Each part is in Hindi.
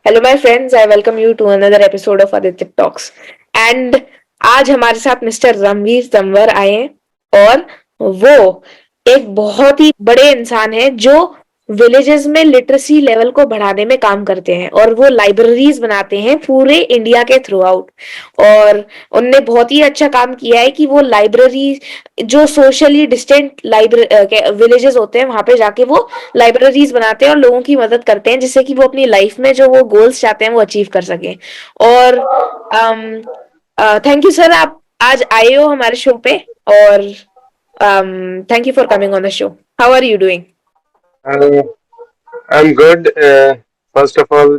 Hello my friends, I welcome you to another episode of Aditya talks. And आज हमारे साथ मिस्टर रणवीर तंवर आए हैं और वो एक बहुत ही बड़े इंसान है जो विलेजेस में लिटरेसी लेवल को बढ़ाने में काम करते हैं और वो लाइब्रेरीज बनाते हैं पूरे इंडिया के थ्रू आउट। और उनने बहुत ही अच्छा काम किया है कि वो लाइब्रेरी जो सोशली डिस्टेंट लाइब्रेरी विलेजेस होते हैं वहां पे जाके वो लाइब्रेरीज बनाते हैं और लोगों की मदद करते हैं जिससे कि वो अपनी लाइफ में जो वो गोल्स चाहते हैं वो अचीव कर सकें। और थैंक यू सर, आप आज आए हो हमारे शो पे। और thank you for coming on the show. How are you doing? Uh, I'm good. First of all,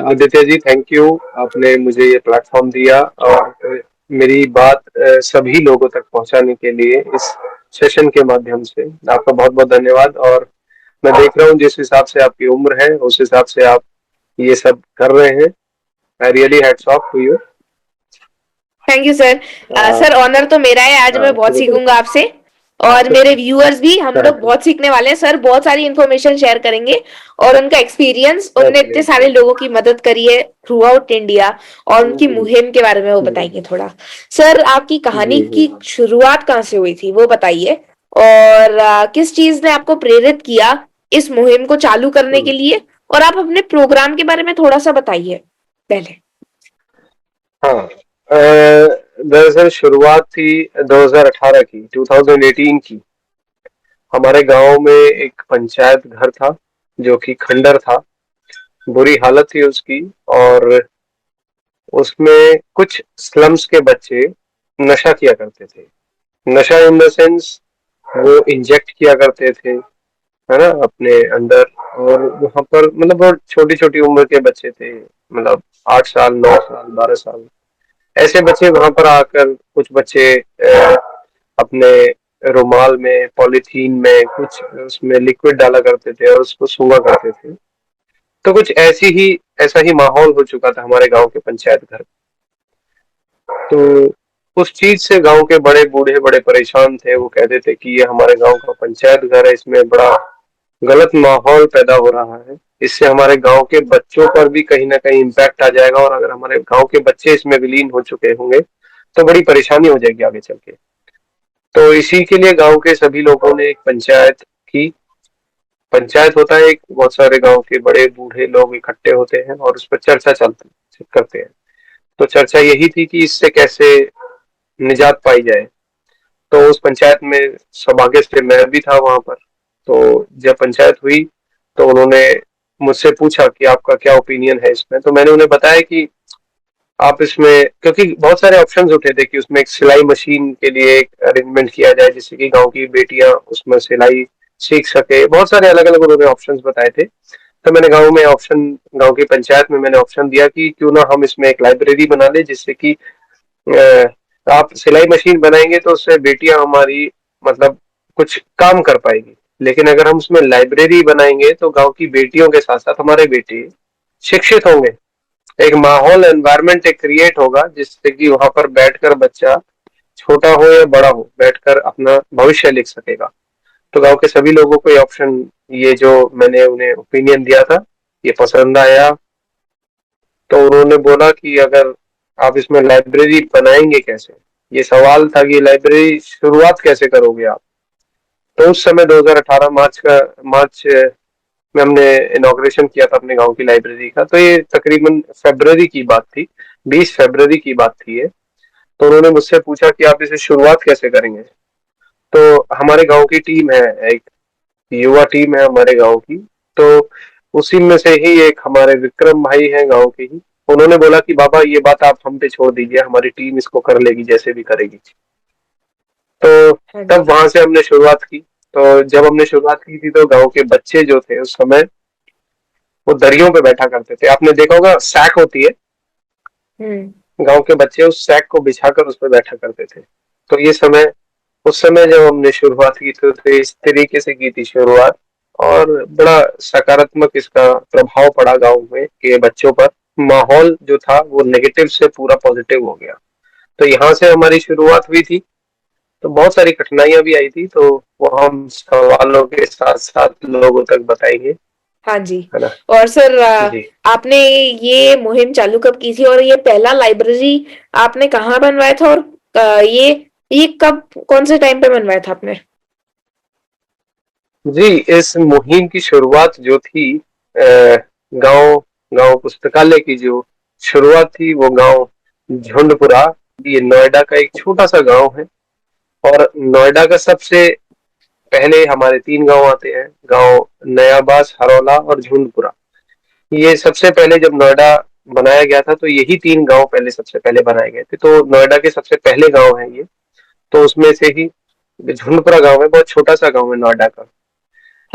Aditya ji, thank you. आपने मुझे ये प्लेटफॉर्म दिया और मेरी बात सभी लोगों तक पहुंचाने के लिए इस सेशन के माध्यम से आपका बहुत बहुत धन्यवाद। और मैं देख रहा हूँ जिस हिसाब से आपकी उम्र है उस हिसाब से आप ये सब कर रहे हैं। I really hats off to you. Thank you sir. Sir, honour तो मेरा है, आज मैं बहुत सीखूंगा आपसे और मेरे व्यूअर्स भी। हम लोग बहुत सीखने वाले हैं सर, बहुत सारी इंफॉर्मेशन शेयर करेंगे और उनका एक्सपीरियंस, उनने इतने सारे लोगों की मदद करी है थ्रू आउट इंडिया और उनकी मुहिम के बारे में वो बताएंगे थोड़ा। सर, आपकी कहानी जी की शुरुआत कहाँ से हुई थी वो बताइए। और किस चीज ने आपको प्रेरित किया इस मुहिम को चालू करने के लिए। और आप अपने प्रोग्राम के बारे में थोड़ा सा बताइए पहले। हाँ। दरअसल शुरुआत थी 2018 की, 2018 की। हमारे गांव में एक पंचायत घर था जो कि खंडर था। बुरी हालत थी उसकी। और उसमें कुछ स्लम्स के बच्चे नशा किया करते थे। नशा इन द सेंस वो इंजेक्ट किया करते थे, है ना, अपने अंदर। और वहां पर मतलब बहुत छोटी छोटी उम्र के बच्चे थे, मतलब 8 साल, 9 साल, 12 साल। ऐसे बच्चे वहां पर आकर कुछ बच्चे अपने रुमाल में, पॉलीथीन में कुछ उसमें लिक्विड डाला करते थे और उसको सूंघा करते थे। तो कुछ ऐसा ही माहौल हो चुका था हमारे गांव के पंचायत घर। तो उस चीज से गांव के बड़े बूढ़े बड़े परेशान थे। वो कहते थे कि ये हमारे गांव का पंचायत घर है, इसमें बड़ा गलत माहौल पैदा हो रहा है। इससे हमारे गांव के बच्चों पर भी कहीं ना कहीं इम्पैक्ट आ जाएगा और अगर हमारे गांव के बच्चे इसमें विलीन हो चुके होंगे तो बड़ी परेशानी हो जाएगी आगे चल के। तो इसी के लिए गांव के सभी लोगों ने एक पंचायत की। पंचायत होता है एक, बहुत सारे गांव के बड़े बूढ़े लोग इकट्ठे होते हैं और उस पर चर्चा चलती करते हैं। तो चर्चा यही थी कि इससे कैसे निजात पाई जाए। तो उस पंचायत में सौभाग्य से मैं भी था वहां पर। तो जब पंचायत हुई तो उन्होंने मुझसे पूछा कि आपका क्या ओपिनियन है इसमें। तो मैंने उन्हें बताया कि आप इसमें, क्योंकि बहुत सारे ऑप्शंस उठे थे कि उसमें एक सिलाई मशीन के लिए एक अरेंजमेंट किया जाए जिससे कि गांव की बेटियां उसमें सिलाई सीख सके। बहुत सारे अलग अलग उन्होंने ऑप्शंस बताए थे। तो मैंने गांव की पंचायत में मैंने ऑप्शन दिया कि क्यों ना हम इसमें एक लाइब्रेरी बना ले जिससे कि आप सिलाई मशीन बनाएंगे तो उससे बेटियां हमारी मतलब कुछ काम कर पाएगी। लेकिन अगर हम उसमें लाइब्रेरी बनाएंगे तो गांव की बेटियों के साथ साथ हमारे बेटे शिक्षित होंगे। एक माहौल, एनवायरनमेंट एक क्रिएट होगा जिससे कि वहां पर बैठकर बच्चा, छोटा हो या बड़ा हो, बैठकर अपना भविष्य लिख सकेगा। तो गांव के सभी लोगों को ये ऑप्शन, ये जो मैंने उन्हें ओपिनियन दिया था, ये पसंद आया। तो उन्होंने बोला कि अगर आप इसमें लाइब्रेरी बनाएंगे कैसे, ये सवाल था कि लाइब्रेरी शुरुआत कैसे करोगे आप। तो उस समय 2018 मार्च में हमने इनॉग्रेशन किया था अपने गांव की लाइब्रेरी का। तो ये तकरीबन फरवरी की बात थी, 20 फरवरी की बात थी ये। तो उन्होंने मुझसे पूछा कि आप इसे शुरुआत कैसे करेंगे। तो हमारे गांव की टीम है, एक युवा टीम है हमारे गांव की। तो उसी में से ही एक हमारे विक्रम भाई हैं गांव के ही। उन्होंने बोला कि बाबा ये बात आप हम पे छोड़ दीजिए, हमारी टीम इसको कर लेगी जैसे भी करेगी। तो हाँ तब जी। वहां से हमने शुरुआत की। तो जब हमने शुरुआत की थी तो गांव के बच्चे जो थे उस समय वो दरियों पे बैठा करते थे। आपने देखा होगा, सैक होती है, हम्म। गांव के बच्चे उस सैक को बिछाकर उस पर बैठा करते थे। तो ये समय, उस समय जब हमने शुरुआत की तो इस तरीके से की थी शुरुआत। और बड़ा सकारात्मक इसका प्रभाव पड़ा गांव में के बच्चों पर। माहौल जो था वो नेगेटिव से पूरा पॉजिटिव हो गया। तो यहाँ से हमारी शुरुआत हुई थी। तो बहुत सारी कठिनाइयां भी आई थी, तो वो हम सवालों के साथ साथ लोगों तक बताएंगे। हाँ जी। है ना? और सर जी। आपने ये मुहिम चालू कब की थी और ये पहला लाइब्रेरी आपने कहाँ बनवाया था और ये कब कौन से टाइम पे बनवाया था आपने? जी, इस मुहिम की शुरुआत जो थी गांव गांव पुस्तकालय की जो शुरुआत थी वो गांव झुंडपुरा, ये नोएडा का एक छोटा सा गांव है। और नोएडा का सबसे पहले हमारे 3 गांव आते हैं, गांव नयाबास, हरौला और झुंडपुरा। ये सबसे पहले जब नोएडा बनाया गया था तो यही 3 गांव पहले सबसे पहले बनाए गए थे, तो नोएडा के सबसे पहले गांव है ये। तो उसमें से ही झुंडपुरा गांव है, बहुत छोटा सा गांव है नोएडा का।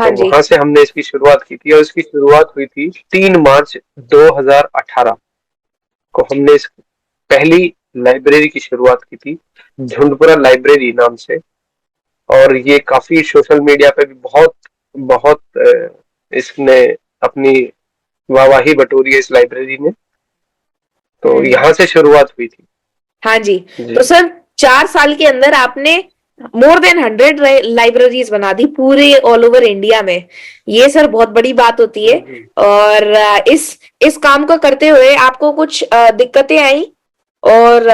हाँ तो जी। वहां से हमने इसकी शुरुआत की थी और इसकी शुरुआत हुई थी 3 मार्च 2018 को। हमने इस पहली लाइब्रेरी की शुरुआत की थी, झुंडपुरा लाइब्रेरी नाम से। और ये काफी सोशल मीडिया पे भी बहुत बहुत इसने अपनी वाहवाही बटोरी है इस लाइब्रेरी ने। तो हम्म। यहाँ से शुरुआत हुई थी। हाँ जी। जी। तो सर 4 साल के अंदर आपने मोर देन 100 लाइब्रेरीज बना दी पूरे ऑल ओवर इंडिया में। ये सर बहुत बड़ी बात होती है। जी। और इस काम को करते हुए आपको कुछ दिक्कतें आई? और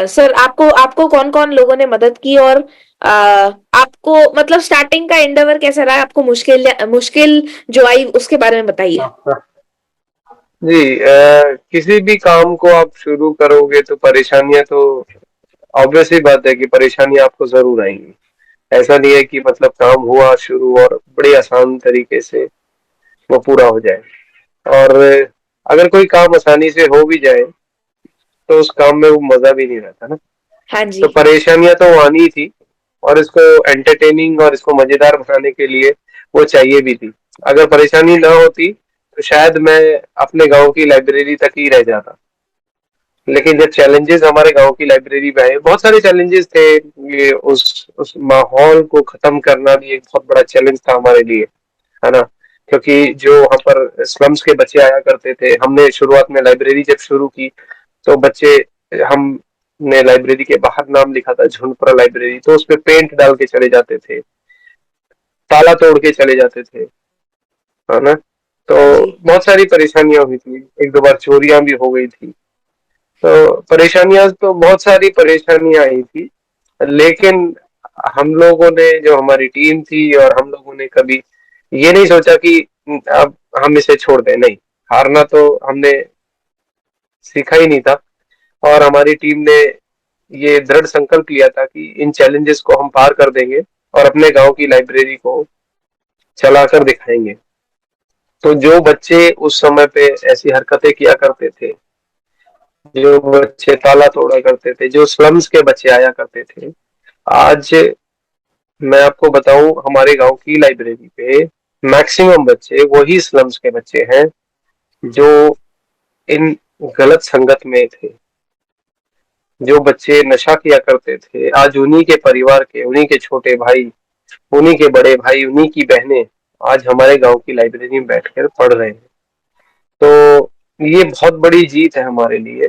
सर आपको आपको कौन कौन लोगों ने मदद की? और आपको मतलब स्टार्टिंग का एंडेवर कैसा रहा? आपको मुश्किल मुश्किल जो आई उसके बारे में बताइए। जी, किसी भी काम को आप शुरू करोगे तो परेशानियां तो ऑब्वियस ही बात है कि परेशानी आपको जरूर आएंगी। ऐसा नहीं है कि मतलब काम हुआ शुरू और बड़ी आसान तरीके से वो पूरा हो जाए। और अगर कोई काम आसानी से हो भी जाए तो उस काम में वो मजा भी नहीं रहता ना। हाँ जी। तो परेशानियां तो आनी ही थी, और इसको एंटरटेनिंग और इसको मजेदार बनाने के लिए वो चाहिए भी थी। अगर परेशानी ना होती तो शायद मैं अपने गांव की लाइब्रेरी तक ही रह जाता। लेकिन जब चैलेंजेस हमारे गांव की लाइब्रेरी में आए, बहुत सारे चैलेंजेस थे। ये उस माहौल को खत्म करना भी एक बहुत बड़ा चैलेंज था हमारे लिए, है ना? क्योंकि जो वहाँ पर स्लम्स के बच्चे आया करते थे, हमने शुरुआत में लाइब्रेरी जब शुरू की तो बच्चे, हमने लाइब्रेरी के बाहर नाम लिखा था झुंडपुरा लाइब्रेरी, तो उसपे पेंट डाल के चले जाते थे, ताला तोड़ के चले जाते थे, है ना? तो हाँ जी। बहुत सारी परेशानियां हुई थी, एक दो बार चोरियां भी हो गई थी। तो परेशानियां तो बहुत सारी परेशानियां आई थी, लेकिन हम लोगों ने, जो हमारी टीम थी, और हम लोगों ने कभी ये नहीं सोचा कि अब हम इसे छोड़ दें। नहीं, हारना तो हमने सीखा ही नहीं था। और हमारी टीम ने ये दृढ़ संकल्प लिया था कि इन चैलेंजेस को हम पार कर देंगे और अपने गांव की लाइब्रेरी को चलाकर दिखाएंगे। तो जो बच्चे उस समय पे ऐसी हरकतें किया करते थे, जो बच्चे ताला तोड़ा करते थे, जो स्लम्स के बच्चे आया करते थे, आज मैं आपको बताऊं हमारे गांव की लाइब्रेरी पे मैक्सिमम बच्चे वही स्लम्स के बच्चे हैं जो इन गलत संगत में थे। जो बच्चे नशा किया करते थे, आज उन्हीं के परिवार के, उन्हीं के छोटे भाई, उन्हीं के बड़े भाई, उन्हीं की बहनें आज हमारे गांव की लाइब्रेरी में बैठकर पढ़ रहे हैं। तो ये बहुत बड़ी जीत है हमारे लिए।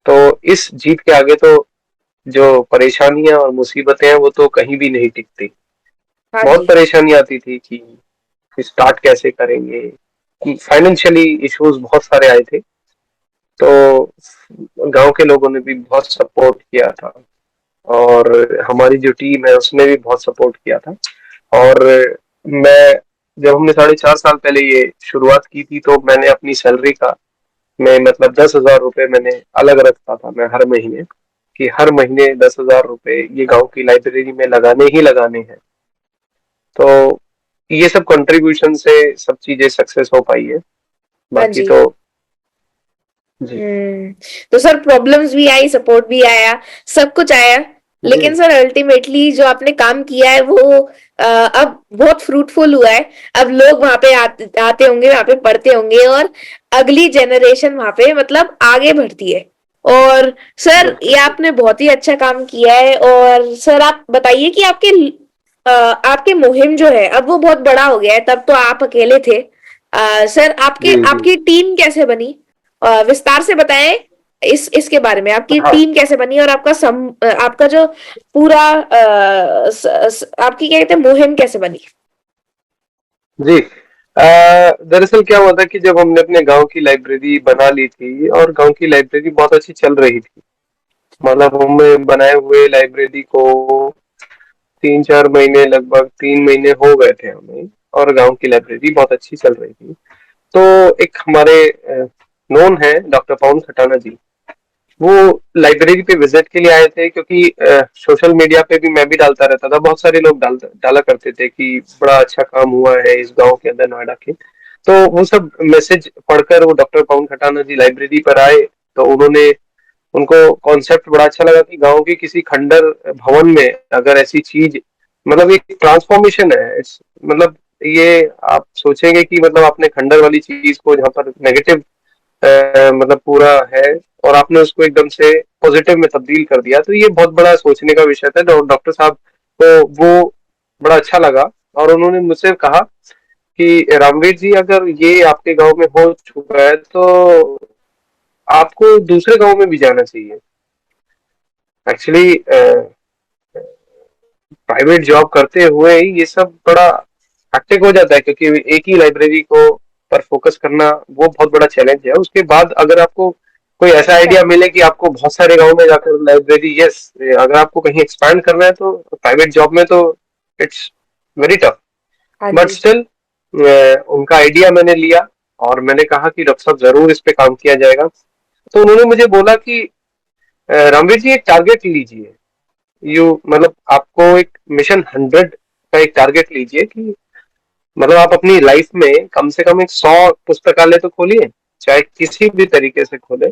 तो इस जीत के आगे तो जो परेशानियां और मुसीबतें हैं वो तो कहीं भी नहीं टिकती। हाँ बहुत जी। परेशानी आती थी कि स्टार्ट कैसे करेंगे, फाइनेंशियली इश्यूज बहुत सारे आए थे। तो गांव के लोगों ने भी बहुत सपोर्ट किया था, और हमारी जो टीम है उसने भी बहुत सपोर्ट किया था। और मैं, जब हमने 4.5 साल पहले ये शुरुआत की थी तो मैंने अपनी सैलरी का, मैं मतलब 10,000 रुपए मैंने अलग रखता था मैं हर महीने, कि हर महीने 10,000 रुपए ये गांव की लाइब्रेरी में लगाने ही लगाने हैं। तो ये सब कंट्रीब्यूशन से सब चीजें सक्सेस हो पाई है। हाँ बाकी जी। तो जी। हम्म। तो सर प्रॉब्लम्स भी आई, सपोर्ट भी आया, सब कुछ आया। जी। लेकिन सर अल्टीमेटली जो आपने काम किया है वो अब बहुत फ्रूटफुल हुआ है। अब लोग वहां पे आते होंगे, वहां पे पढ़ते होंगे और अगली जनरेशन वहां पे मतलब आगे बढ़ती है। और सर बिल्कुल ये बिल्कुल। आपने बहुत ही अच्छा काम किया है। और सर आप बताइए कि आपके मुहिम जो है अब वो बहुत बड़ा हो गया है, तब तो आप अकेले थे। सर आपके जी। जी। आपकी टीम कैसे बनी? विस्तार से बताएं इसके बारे में, आपकी हाँ। टीम कैसे बनी और आपका जो पूरा आपकी क्या कहते हैं मुहिम कैसे बनी? जी, दरअसल क्या हुआ था कि जब हमने अपने गांव की लाइब्रेरी बना ली थी और गांव की लाइब्रेरी बहुत अच्छी चल रही थी, मतलब हमें बनाए हुए लाइब्रेरी को 3-4 महीने, लगभग 3 महीने हो गए थे हमें, और गांव की लाइब्रेरी बहुत अच्छी चल रही थी। तो एक हमारे नोन है डॉक्टर पवन खटाना जी, वो लाइब्रेरी पे विजिट के लिए आए थे, क्योंकि सोशल मीडिया पे भी मैं भी डालता रहता था, बहुत सारे लोग डाला करते थे कि बड़ा अच्छा काम हुआ है इस गांव के अंदर, नोएडा के। तो वो सब मैसेज पढ़कर वो डॉक्टर पवन खटाना जी लाइब्रेरी पर आए। तो उन्होंने उनको कॉन्सेप्ट बड़ा अच्छा लगा कि गांव के किसी खंडर भवन में अगर ऐसी चीज, मतलब एक ट्रांसफॉर्मेशन है मतलब ये आप सोचेंगे कि मतलब आपने खंडर वाली चीज को जहाँ पर नेगेटिव मतलब पूरा है, और आपने उसको एकदम से पॉजिटिव में तब्दील कर दिया, तो ये बहुत बड़ा सोचने का विषय था। डॉक्टर साहब को वो बड़ा अच्छा लगा, और उन्होंने मुझसे कहा कि रामवीर जी, अगर ये आपके गांव में हो चुका है तो आपको दूसरे गांव में भी जाना चाहिए। एक्चुअली प्राइवेट जॉब करते हुए ही ये सब बड़ा हैक्टिक हो जाता है, क्योंकि एक ही लाइब्रेरी को पर फोकस करना वो बहुत बड़ा चैलेंज है। उसके बाद अगर आपको कोई ऐसा अच्छा। आइडिया मिले कि आपको बहुत सारे गांव में जाकर लाइब्रेरी, यस, अगर आपको कहीं एक्सपैंड करना है तो प्राइवेट जॉब में तो इट्स वेरी टफ। हाँ बट जी। स्टिल उनका आइडिया मैंने लिया, और मैंने कहा कि डॉक्टर साहब जरूर इस पे काम किया जाएगा। तो उन्होंने मुझे बोला कि रणवीर जी, एक टारगेट लीजिए। यू मतलब आपको एक मिशन 100 का एक टारगेट लीजिए कि मतलब आप अपनी लाइफ में कम से कम एक 100 पुस्तकालय तो खोलिए, चाहे किसी भी तरीके से खोले,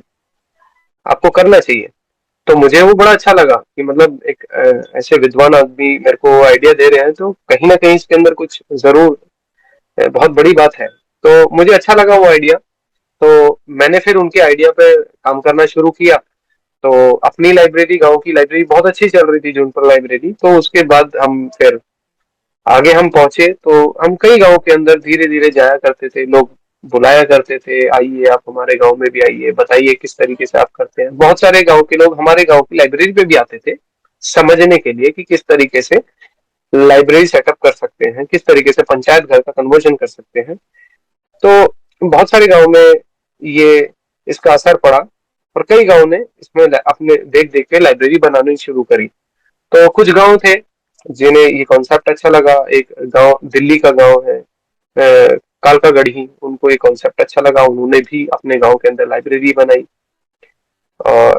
आपको करना चाहिए। तो मुझे वो बड़ा अच्छा लगा कि मतलब एक ऐसे विद्वान आदमी मेरे को आइडिया दे रहे हैं, तो कहीं ना कहीं इसके अंदर कुछ जरूर बहुत बड़ी बात है। तो मुझे अच्छा लगा वो आइडिया। तो मैंने फिर उनके आइडिया पे काम करना शुरू किया। तो अपनी लाइब्रेरी, गांव की लाइब्रेरी बहुत अच्छी चल रही थी, जूनपुर लाइब्रेरी। तो उसके बाद हम फिर आगे हम पहुंचे, तो हम कई गांव के अंदर धीरे धीरे जाया करते थे। लोग बुलाया करते थे, आइए आप हमारे गांव में भी आइए, बताइए किस तरीके से आप करते हैं। बहुत सारे गांव के लोग हमारे गांव की लाइब्रेरी पे भी आते थे समझने के लिए कि किस तरीके से लाइब्रेरी सेटअप कर सकते हैं, किस तरीके से पंचायत घर का कन्वर्जन कर सकते हैं। तो बहुत सारे गांव में ये इसका असर पड़ा, और कई गांव ने इसमें अपने देख देख के लाइब्रेरी बनानी शुरू करी। तो कुछ गांव थे जिन्हें ये कॉन्सेप्ट अच्छा लगा। एक गांव दिल्ली का गांव है कालकागढ़ी, उनको ये कॉन्सेप्ट अच्छा लगा, उन्होंने भी अपने गांव के अंदर लाइब्रेरी बनाई।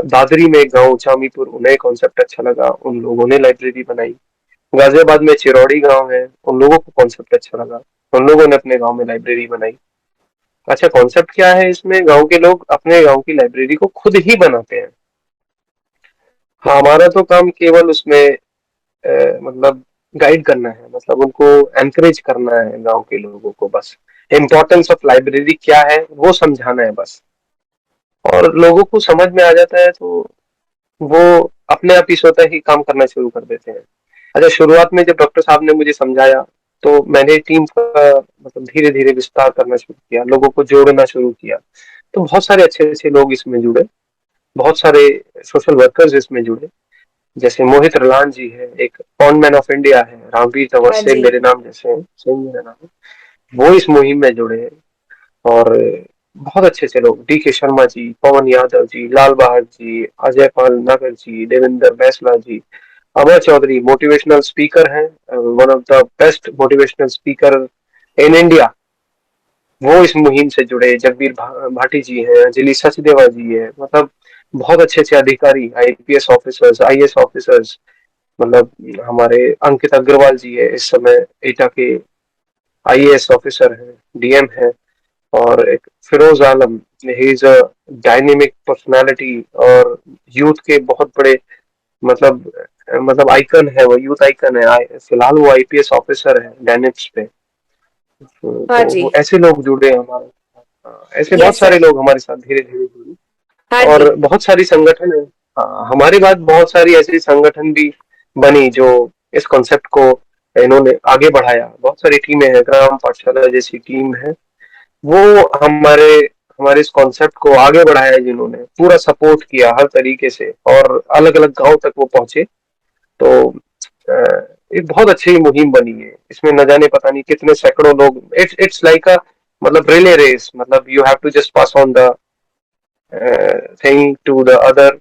दादरी में एक गांव चामीपुर, उन्हें कॉन्सेप्ट अच्छा लगा, उन लोगों ने लाइब्रेरी बनाई। गाजियाबाद में चिरौड़ी गांव है, उन लोगों को कॉन्सेप्ट अच्छा लगा, उन लोगों ने अपने गांव में लाइब्रेरी बनाई। अच्छा, कॉन्सेप्ट क्या है इसमें, गांव के लोग अपने गांव की लाइब्रेरी को खुद ही बनाते हैं। हाँ, हमारा तो काम केवल उसमें मतलब गाइड करना है, मतलब उनको एनकरेज करना है गांव के लोगों को, बस इम्पोर्टेंस ऑफ लाइब्रेरी क्या है वो समझाना है बस। और लोगों को समझ में आ जाता है तो वो अपने आप ही स्वतः ही काम करना शुरू कर देते हैं। अच्छा, शुरुआत में जब डॉक्टर साहब ने मुझे समझाया, तो मैंने टीम का मतलब धीरे धीरे विस्तार करना शुरू किया, लोगों को जोड़ना शुरू किया। तो बहुत सारे अच्छे अच्छे लोग इसमें जुड़े, बहुत सारे सोशल वर्कर्स इसमें जुड़े। जैसे मोहित रलान जी है, एक पॉन्ड मैन ऑफ इंडिया है, रामवीर तंवर, हाँ से जी। मेरे नाम जैसे हैं, सेम मेरा नाम है, वो इस मुहिम में जुड़े हैं। और बहुत अच्छे अच्छे लोग, डी के शर्मा जी, पवन यादव जी, लाल बहार जी, अजय पाल नगर जी, देवेंद्र बैसला जी, अमर चौधरी मोटिवेशनल स्पीकर हैं, one of the best motivational speaker in India, वो इस मुहिम से जुड़े। जगबीर भाटी जी हैं, अंजलि सचदेवा जी है, मतलब बहुत अच्छे अच्छे अधिकारी, आईपीएस ऑफिसर्स, आईएएस ऑफिसर्स, मतलब हमारे अंकित अग्रवाल जी है, इस समय एटा के आईएएस ऑफिसर हैं, डीएम है। और एक Firoz Alam, he is a dynamic personality, और यूथ के बहुत बड़े मतलब आइकन है, वो यूथ आइकन है। फिलहाल वो आईपीएस ऑफिसर है डैनिप्स पे। हाँ तो जी। वो ऐसे लोग जुड़े हमारे, ऐसे बहुत यस सारे सर। लोग हमारे साथ धीरे धीरे जुड़े। हाँ जी। और बहुत सारी संगठन है। हाँ, हमारे बाद बहुत सारी ऐसी संगठन भी बनी जो इस कॉन्सेप्ट को इन्होंने आगे बढ़ाया। बहुत सारी टीमें हैं, ग्राम पाठशाला जैसी टीम है, वो हमारे हमारे इस कॉन्सेप्ट को आगे बढ़ाया, जिन्होंने पूरा सपोर्ट किया हर तरीके से, और अलग अलग गांव तक वो पहुंचे। तो एक बहुत अच्छी मुहिम बनी है। इसमें न जाने पता नहीं कितने सैकड़ों लोग, इट्स लाइक अ मतलब रिले रेस, मतलब you have to just pass on the thing to the other,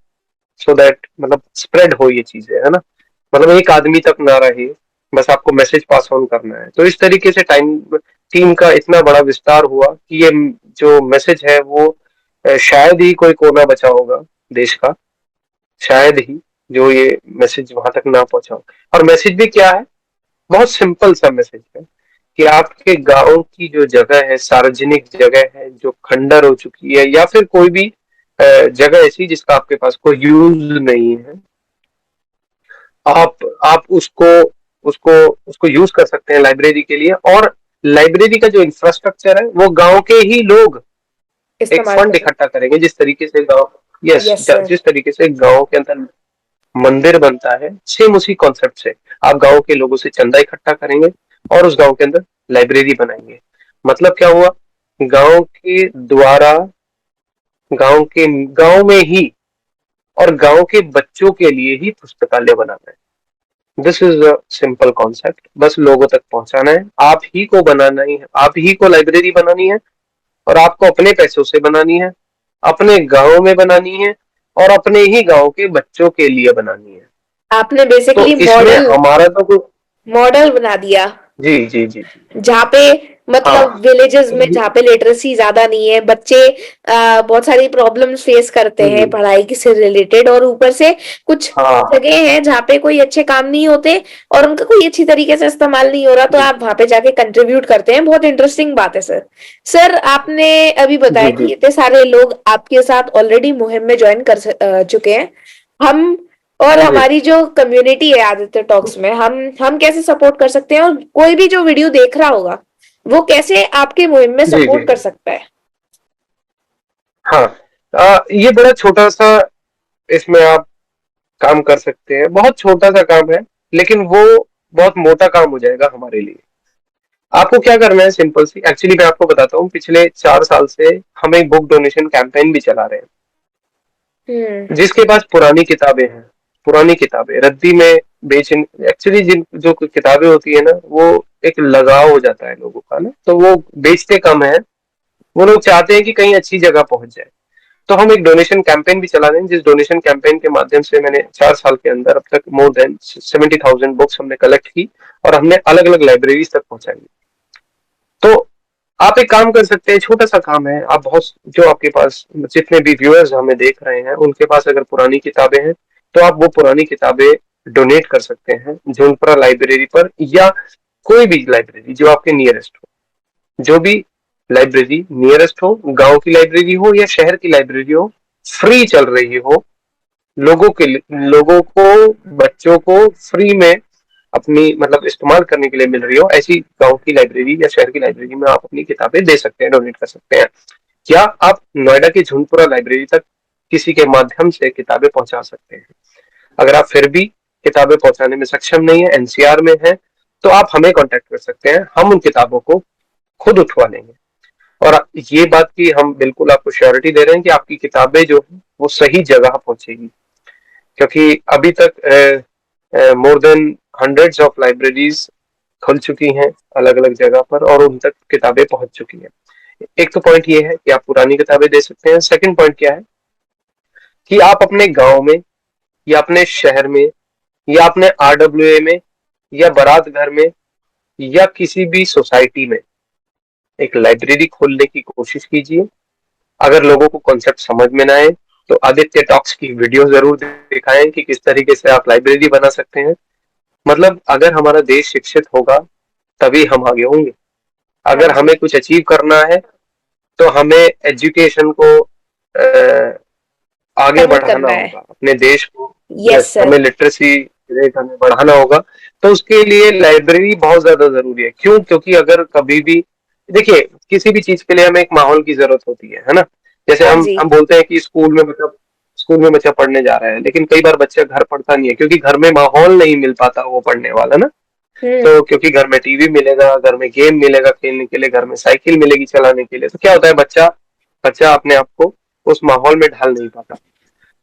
so that मतलब स्प्रेड हो ये चीजें, है ना। मतलब एक आदमी तक ना रहे, बस आपको मैसेज पास ऑन करना है। तो इस तरीके से टाइम टीम का इतना बड़ा विस्तार हुआ कि ये जो मैसेज है वो शायद ही कोई कोना बचा होगा देश का, शायद ही, जो ये मैसेज वहां तक ना पहुंचा हो। और मैसेज भी क्या है, बहुत सिंपल सा मैसेज है कि आपके गांव की जो जगह है, सार्वजनिक जगह है जो खंडर हो चुकी है, या फिर कोई भी जगह ऐसी जिसका आपके पास कोई यूज नहीं है, आप उसको उसको उसको यूज कर सकते हैं लाइब्रेरी के लिए। और लाइब्रेरी का जो इंफ्रास्ट्रक्चर है वो गांव के ही लोग एक इस्तेमाल कर फंड सकते इकट्ठा करेंगे। जिस तरीके से गांव, हैं। Yes, yes sir. जिस तरीके से गांव के अंदर मंदिर बनता है, सेम उसी कॉन्सेप्ट से आप गांव के लोगों से चंदा इकट्ठा करेंगे और उस गांव के अंदर लाइब्रेरी बनाएंगे। मतलब क्या हुआ, गांव के द्वारा, गांव के गांव में ही और गांव के बच्चों के लिए ही पुस्तकालय बनाना है। This is a simple concept, बस लोगों तक पहुंचाना है। आप ही को बनाना ही है, आप ही को लाइब्रेरी बनानी है, और आपको अपने पैसों से बनानी है, अपने गांव में बनानी है, और अपने ही गांव के बच्चों के लिए बनानी है। आपने तो बेसिकली इसमें मॉडल हमारा तो कोई, मॉडल बना दिया, जी जी जी जी, जहाँ पे मतलब हाँ, विलेजेस में जहाँ पे लिटरेसी ज्यादा नहीं है, बच्चे बहुत सारी प्रॉब्लम्स फेस करते हैं हम्म, पढ़ाई से रिलेटेड, और ऊपर से कुछ हाँ, जगह हैं जहाँ पे कोई अच्छे काम नहीं होते और उनका कोई अच्छी तरीके से इस्तेमाल नहीं हो रहा, तो जी आप वहां पे जाके कंट्रीब्यूट करते हैं। बहुत इंटरेस्टिंग बात है सर। सर आपने अभी बताया जी कि जी इतने सारे लोग आपके साथ ऑलरेडी मुहिम में ज्वाइन कर चुके हैं। हम और जी हमारी जो कम्युनिटी है आदित्य टॉक्स में, हम कैसे सपोर्ट कर सकते हैं, और कोई भी जो वीडियो देख रहा होगा वो कैसे आपके मुहिम में जी जी, सपोर्ट कर सकता है? हाँ, ये बड़ा छोटा सा, इसमें आप काम कर सकते हैं। बहुत छोटा सा काम है, लेकिन वो बहुत मोटा काम हो जाएगा हमारे लिए। आपको क्या करना है, सिंपल सी, एक्चुअली मैं आपको बताता हूँ, पिछले 4 साल से हम एक बुक डोनेशन कैंपेन भी चला रहे हम्म। हैं। जिसके पास पुरानी किताबें हैं, पुरानी किताबें रद्दी में बेच, एक्चुअली जिन जो किताबें होती है ना, वो एक लगाव हो जाता है लोगों का ना, तो वो बेचते कम है। वो लोग चाहते हैं कि कहीं अच्छी जगह पहुंच जाए। तो हम एक डोनेशन कैंपेन भी चला रहे हैं, जिस डोनेशन कैंपेन के माध्यम से मैंने 4 साल के अंदर अब तक मोर देन 70,000 बुक्स हमने कलेक्ट की, और हमने अलग अलग लाइब्रेरीज तक पहुंचाई। तो आप एक काम कर सकते हैं, छोटा सा काम है। आप बहुत, जो आपके पास जितने भी व्यूअर्स हमें देख रहे हैं उनके पास अगर पुरानी किताबें हैं, तो आप वो पुरानी किताबें डोनेट कर सकते हैं जूनपुरा लाइब्रेरी पर, या कोई भी लाइब्रेरी जो आपके नियरेस्ट हो। जो भी लाइब्रेरी नियरेस्ट हो, गांव की लाइब्रेरी हो या शहर की लाइब्रेरी हो, फ्री चल रही हो, लोगों के लोगों को, बच्चों को फ्री में अपनी मतलब इस्तेमाल करने के लिए मिल रही हो, ऐसी गांव की लाइब्रेरी या शहर की लाइब्रेरी में आप अपनी किताबें दे सकते हैं, डोनेट कर सकते हैं। या आप नोएडा की झुंझुनपुरा लाइब्रेरी तक किसी के माध्यम से किताबें पहुंचा सकते हैं। अगर आप फिर भी किताबें पहुंचाने में सक्षम नहीं है, एनसीआर में है, तो आप हमें कांटेक्ट कर सकते हैं, हम उन किताबों को खुद उठवा लेंगे। और ये बात की हम बिल्कुल आपको श्योरिटी दे रहे हैं कि आपकी किताबें जो है वो सही जगह पहुंचेगी। क्योंकि अभी तक more than hundreds of libraries खुल चुकी हैं अलग अलग जगह पर, और उन तक किताबें पहुंच चुकी हैं। एक तो पॉइंट ये है कि आप पुरानी किताबें दे सकते हैं। सेकंड पॉइंट क्या है कि आप अपने गांव में या अपने शहर में या अपने आरडब्ल्यूए में या बारात घर में या किसी भी सोसाइटी में एक लाइब्रेरी खोलने की कोशिश कीजिए। अगर लोगों को कॉन्सेप्ट समझ में ना आए, तो आदित्य टॉक्स की वीडियो जरूर दिखाएं कि किस तरीके से आप लाइब्रेरी बना सकते हैं। मतलब अगर हमारा देश शिक्षित होगा तभी हम आगे होंगे। हाँ अगर जी। हमें कुछ अचीव करना है तो हमें एजुकेशन को आगे प्रमोट बढ़ाना करना है। होगा, अपने देश को। Yes yes, sir. हमें लिटरेसी रेट हमें बढ़ाना होगा। तो उसके लिए लाइब्रेरी बहुत ज्यादा जरूरी है। क्यों? क्योंकि अगर कभी भी, देखिए, किसी भी चीज के लिए हमें एक माहौल की जरूरत होती है ना। जैसे हाँ हम जी। हम बोलते हैं कि स्कूल में बच्चा पढ़ने जा रहा है, लेकिन कई बार बच्चा घर पढ़ता नहीं है क्योंकि घर में माहौल नहीं मिल पाता वो पढ़ने वाला ना। हम्म। तो क्योंकि घर में टीवी मिलेगा, घर में गेम मिलेगा खेलने के लिए, घर में साइकिल मिलेगी चलाने के लिए, तो क्या होता है, बच्चा बच्चा अपने आप को उस माहौल में ढाल नहीं पाता।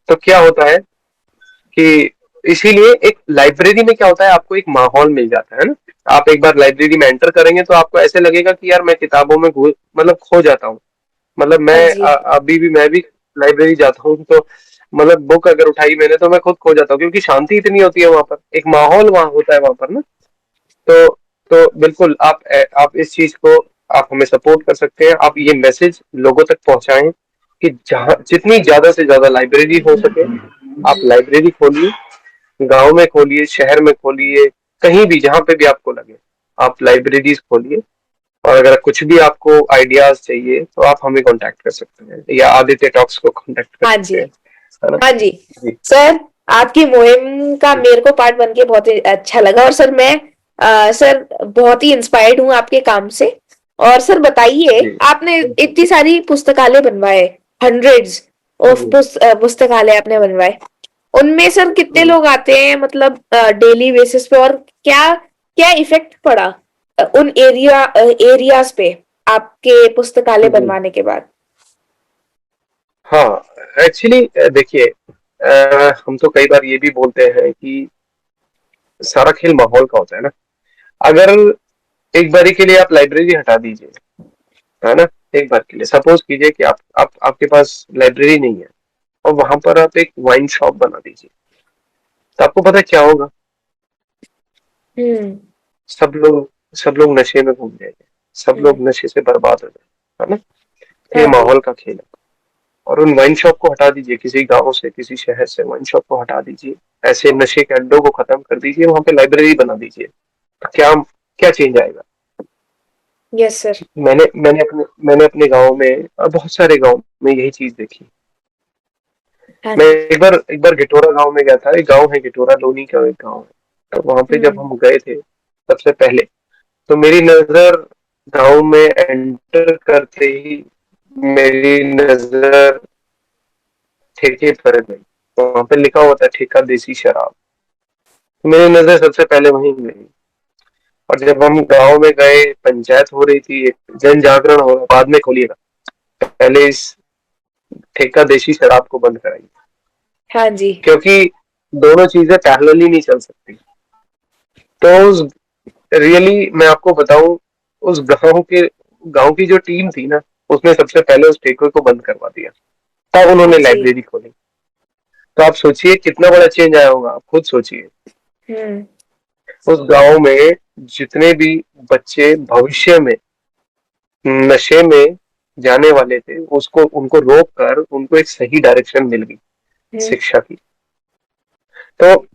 तो क्या होता है कि इसीलिए एक लाइब्रेरी में क्या होता है, आपको एक माहौल मिल जाता है ना। आप एक बार लाइब्रेरी में एंटर करेंगे तो आपको ऐसे लगेगा कि यार मैं किताबों में मतलब खो जाता हूँ। मतलब हाँ मैं जी। अभी भी मैं भी लाइब्रेरी जाता हूँ तो मतलब बुक अगर उठाई मैंने तो मैं खुद खो जाता हूँ, क्योंकि शांति इतनी होती है वहां पर, एक माहौल वहां होता है वहां पर ना। तो तो बिल्कुल आप इस चीज को आप हमें सपोर्ट कर सकते हैं। आप ये मैसेज लोगों तक पहुंचाएं कि जहां जितनी ज्यादा से ज्यादा लाइब्रेरी हो सके आप लाइब्रेरी खोलिए, गांव में खोलिए, शहर में खोलिए, कहीं भी जहां पे भी आपको लगे आप लाइब्रेरीज खोलिए। और अगर कुछ भी आपको आइडियाज चाहिए तो आप हमें कांटेक्ट कर सकते हैं या आदित्य टॉक्स को कांटेक्ट कर हाँ सकते जी। हैं, है ना। हाँ जी। जी सर, आपकी मुहिम का मेरे को पार्ट बन के बहुत ही अच्छा लगा, और सर मैं सर बहुत ही इंस्पायर्ड हूँ आपके काम से। और सर बताइए, जी आपने इतनी सारी पुस्तकालय बनवाए, हंड्रेड्स ऑफ जी पुस्तकालय आपने बनवाए, उनमें सर कितने जी। लोग आते हैं, मतलब डेली बेसिस पे, और क्या क्या इफेक्ट पड़ा उन एरियाज पे आपके पुस्तकालय जी बनवाने के बाद? हाँ, एक्चुअली देखिए, हम तो कई बार ये भी बोलते हैं कि सारा खेल माहौल का होता है ना। अगर एक बारी के लिए आप लाइब्रेरी हटा दीजिए, है ना, एक बार के लिए सपोज कीजिए कि आप आपके पास लाइब्रेरी नहीं है और वहां पर आप एक वाइन शॉप बना दीजिए, तो आपको पता है क्या होगा? हम्म। सब लोग नशे में घूम जाएंगे, सब हम्म। लोग नशे से बर्बाद हो जाएंगे, है ना। तो ये हाँ जी। माहौल का खेल है। और उन वाइन शॉप को हटा दीजिए, किसी गांव से किसी शहर से वाइन शॉप को हटा दीजिए, ऐसे नशे के अड्डों को खत्म कर दीजिए, वहां पे लाइब्रेरी बना दीजिए। तो क्या क्या चेंज आएगा? Yes sir. मैंने अपने गांव में और बहुत सारे गांव में यही चीज देखी। हाँ मैं जी। एक बार गिटोरा गांव में गया था, एक गांव है गिटोरा, लोनी का एक गांव है। तो वहां पे जब हम्म। हम गए थे सबसे पहले, तो मेरी नजर गांव में एंटर करते ही मेरी नजर ठेके पर गई। वहां पे लिखा हुआ था ठेका देसी शराब। तो मेरी नजर सबसे पहले वहीं गई। और जब हम गांव में गए, पंचायत हो रही थी, एक जन जागरण हो रहा, बाद में खोलिएगा, पहले इस ठेका देसी शराब को बंद कराइए, हाँ जी। क्योंकि दोनों चीजें पैरेलली नहीं चल सकती। तो उस रियली मैं आपको बताऊं, उस गांव की जो टीम थी ना, उसने सबसे पहले उस ठेके को बंद करवा दिया, तब हाँ उन्होंने जी। लाइब्रेरी खोली। तो आप सोचिए कितना बड़ा चेंज आया होगा, आप खुद सोचिए। हम्म। उस गांव में जितने भी बच्चे भविष्य में नशे में जाने वाले थे, उसको उनको रोक कर उनको एक सही डायरेक्शन मिल गई हम्म। शिक्षा की। तो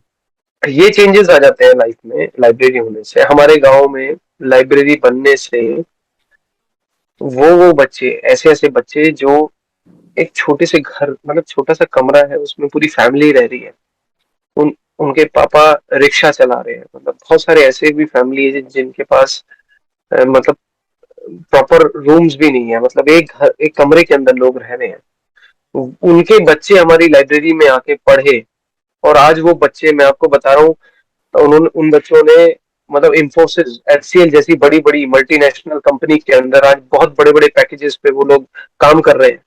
ये चेंजेस आ जाते हैं लाइफ में लाइब्रेरी होने से, हमारे गांव में लाइब्रेरी बनने से। वो बच्चे, ऐसे ऐसे बच्चे जो एक छोटे से घर, मतलब छोटा सा कमरा है उसमें पूरी फैमिली रह रही है, उन उनके पापा रिक्शा चला रहे हैं, मतलब बहुत सारे ऐसे भी फैमिली है जिनके पास मतलब प्रॉपर रूम्स भी नहीं है, मतलब एक कमरे के अंदर लोग रह रहे हैं। उनके बच्चे हमारी लाइब्रेरी में आके पढ़े, और आज वो बच्चे, मैं आपको बता रहा हूँ, उन्होंने उन बच्चों ने मतलब इंफोसिस, एचसीएल जैसी बड़ी बड़ी मल्टीनेशनल कंपनी के अंदर आज बहुत बड़े बड़े पैकेजेस पे वो लोग काम कर रहे हैं।